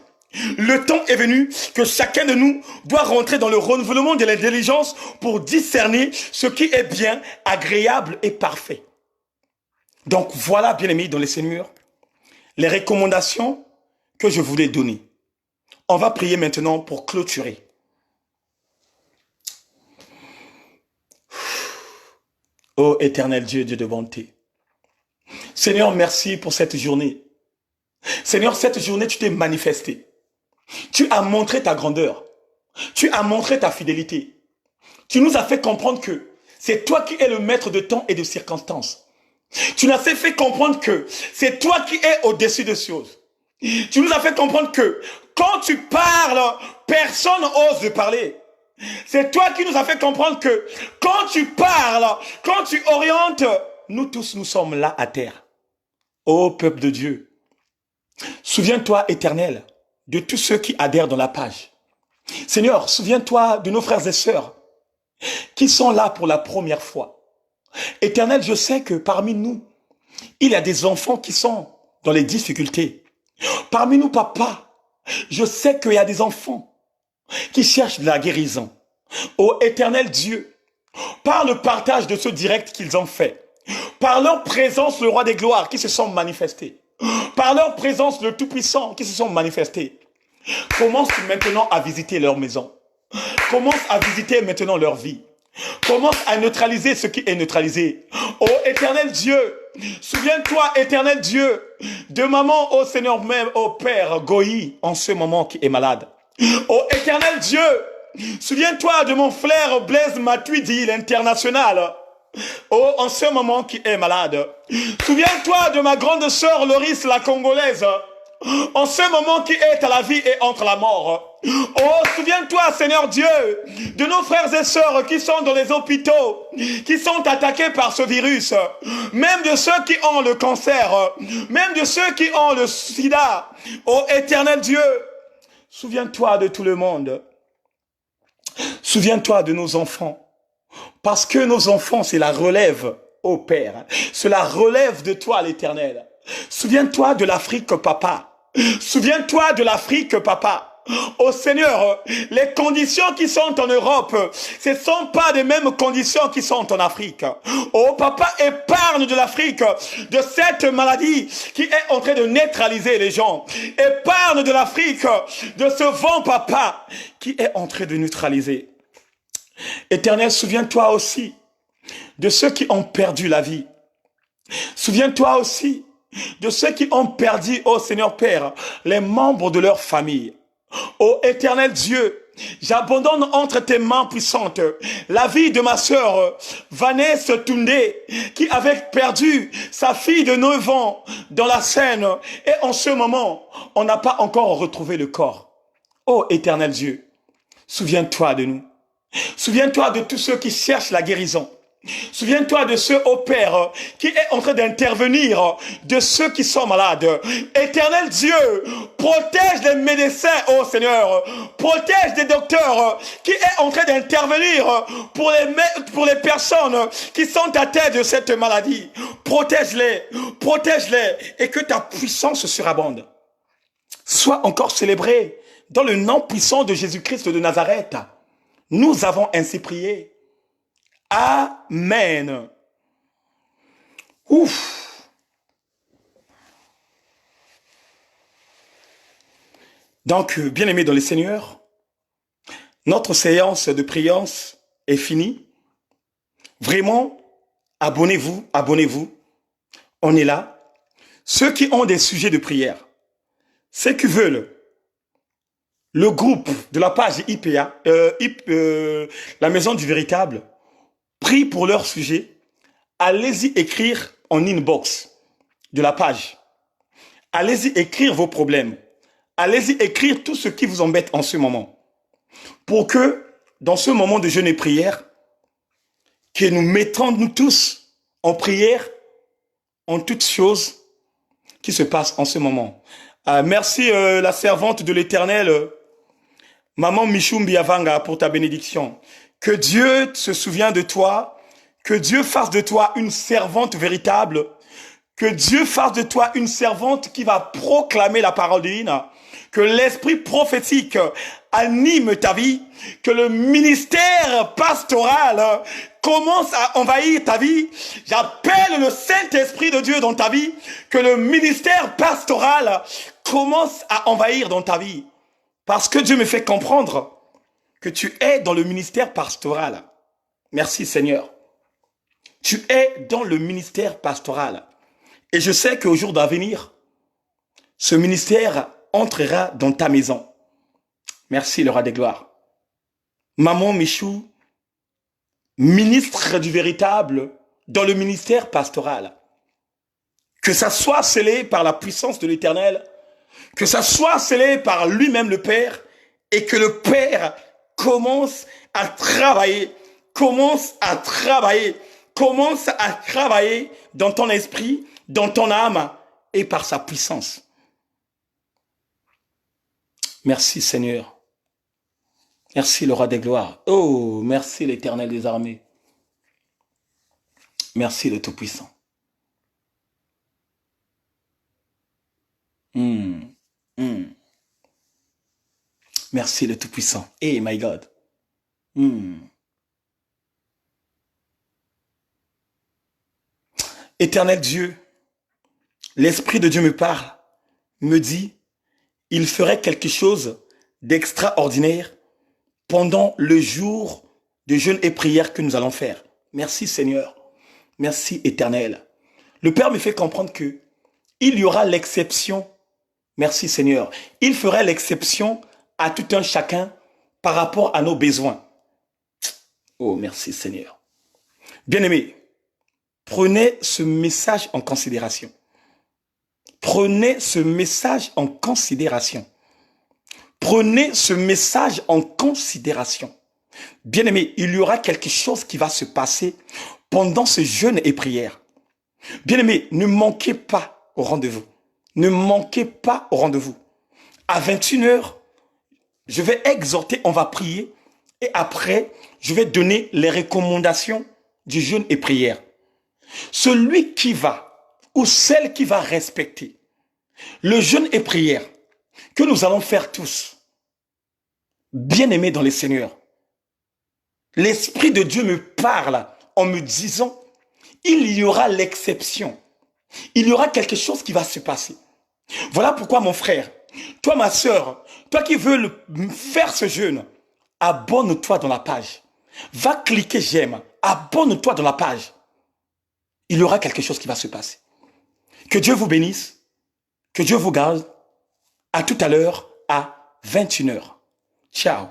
Le temps est venu que chacun de nous doit rentrer dans le renouvellement de l'intelligence pour discerner ce qui est bien, agréable et parfait. Donc voilà, bien-aimés dans les Seigneurs, les recommandations que je voulais donner. On va prier maintenant pour clôturer. Ô éternel Dieu, Dieu de bonté. Seigneur, merci pour cette journée. Seigneur, cette journée, tu t'es manifesté. Tu as montré ta grandeur. Tu as montré ta fidélité. Tu nous as fait comprendre que c'est toi qui es le maître de temps et de circonstances. Tu nous as fait comprendre que c'est toi qui es au-dessus des choses. Tu nous as fait comprendre que quand tu parles, personne n'ose parler. C'est toi qui nous as fait comprendre que quand tu parles, quand tu orientes, nous tous, nous sommes là à terre. Ô peuple de Dieu, souviens-toi, Éternel, de tous ceux qui adhèrent dans la page. Seigneur, souviens-toi de nos frères et sœurs qui sont là pour la première fois. Éternel, je sais que parmi nous, il y a des enfants qui sont dans les difficultés. Parmi nous, papa, je sais qu'il y a des enfants qui cherchent de la guérison. Ô Éternel Dieu, par le partage de ce direct qu'ils ont fait, par leur présence, le roi des gloires qui se sont manifestés, par leur présence, le Tout-Puissant qui se sont manifestés, commence maintenant à visiter leur maison. Commence à visiter maintenant leur vie. Commence à neutraliser ce qui est neutralisé. Ô Éternel Dieu, souviens-toi, Éternel Dieu, de maman, ô Seigneur même, ô Père Goï, en ce moment qui est malade. Ô Éternel Dieu, souviens-toi de mon frère Blaise Matuidi, l'international. Oh, en ce moment qui est malade. Souviens-toi de ma grande sœur Loris, la Congolaise. En ce moment qui est à la vie et entre la mort. Oh, souviens-toi, Seigneur Dieu, de nos frères et sœurs qui sont dans les hôpitaux, qui sont attaqués par ce virus. Même de ceux qui ont le cancer. Même de ceux qui ont le sida. Oh, Éternel Dieu, souviens-toi de tout le monde. Souviens-toi de nos enfants. Parce que nos enfants, c'est la relève, ô Père. C'est la relève de toi, l'Éternel. Souviens-toi de l'Afrique, papa. Souviens-toi de l'Afrique, papa. Ô Seigneur, les conditions qui sont en Europe, ce ne sont pas les mêmes conditions qui sont en Afrique. Oh papa, épargne de l'Afrique de cette maladie qui est en train de neutraliser les gens. Épargne de l'Afrique de ce vent, papa, qui est en train de neutraliser. Éternel, souviens-toi aussi de ceux qui ont perdu la vie. Souviens-toi aussi de ceux qui ont perdu, ô Seigneur Père, les membres de leur famille. Ô Éternel Dieu, j'abandonne entre tes mains puissantes la vie de ma sœur Vanessa Toundé qui avait perdu sa fille de 9 ans dans la Seine et en ce moment, on n'a pas encore retrouvé le corps. Ô Éternel Dieu, souviens-toi de nous. Souviens-toi de tous ceux qui cherchent la guérison. Souviens-toi de ceux, ô Père, qui est en train d'intervenir, de ceux qui sont malades. Éternel Dieu, protège les médecins, ô Seigneur. Protège les docteurs qui est en train d'intervenir pour les personnes qui sont atteintes de cette maladie. Protège-les, et que ta puissance surabonde. Sois encore célébré dans le nom puissant de Jésus-Christ de Nazareth. Nous avons ainsi prié. Amen. Ouf. Donc, bien-aimés dans le Seigneur, notre séance de prière est finie. Vraiment, abonnez-vous. On est là. Ceux qui ont des sujets de prière, ceux qui veulent le groupe de la page IPA, la Maison du Véritable, prie pour leur sujet. Allez-y écrire en inbox de la page. Allez-y écrire vos problèmes. Allez-y écrire tout ce qui vous embête en ce moment. Pour que, dans ce moment de jeûne et prière, que nous mettons nous tous en prière en toutes choses qui se passent en ce moment. Merci la servante de l'Éternel, Maman Michumbi Avanga, pour ta bénédiction. Que Dieu se souvienne de toi, que Dieu fasse de toi une servante véritable, que Dieu fasse de toi une servante qui va proclamer la parole divine, que l'esprit prophétique anime ta vie, que le ministère pastoral commence à envahir ta vie. J'appelle le Saint-Esprit de Dieu dans ta vie, que le ministère pastoral commence à envahir dans ta vie. Parce que Dieu me fait comprendre que tu es dans le ministère pastoral. Merci Seigneur. Tu es dans le ministère pastoral. Et je sais qu'au jour d'avenir, ce ministère entrera dans ta maison. Merci le roi des gloires. Maman Michou, ministre du véritable dans le ministère pastoral. Que ça soit scellé par la puissance de l'Éternel, que ça soit scellé par lui-même le Père, et que le Père commence à travailler, commence à travailler dans ton esprit, dans ton âme et par sa puissance. Merci Seigneur. Merci le roi des gloires. Oh, merci l'Éternel des armées. Merci le Tout-Puissant. Merci le Tout-Puissant. Hey, my God. Éternel Dieu, l'Esprit de Dieu me parle, me dit, il ferait quelque chose d'extraordinaire pendant le jour de jeûne et prière que nous allons faire. Merci Seigneur. Merci Éternel. Le Père me fait comprendre que il y aura l'exception. Merci Seigneur. Il ferait l'exception à tout un chacun par rapport à nos besoins. Oh, merci Seigneur. Bien-aimés, prenez ce message en considération. Prenez ce message en considération. Prenez ce message en considération. Bien-aimés, il y aura quelque chose qui va se passer pendant ce jeûne et prière. Bien-aimés, ne manquez pas au rendez-vous. Ne manquez pas au rendez-vous. À 21h, je vais exhorter, on va prier. Et après, je vais donner les recommandations du jeûne et prière. Celui qui va, ou celle qui va respecter le jeûne et prière que nous allons faire tous, bien-aimés dans les Seigneurs, l'Esprit de Dieu me parle en me disant, il y aura l'exception. Il y aura quelque chose qui va se passer. Voilà pourquoi mon frère, toi ma soeur, toi qui veux faire ce jeûne, abonne-toi dans la page. Va cliquer j'aime, abonne-toi dans la page. Il y aura quelque chose qui va se passer. Que Dieu vous bénisse, que Dieu vous garde. À tout à l'heure à 21h. Ciao.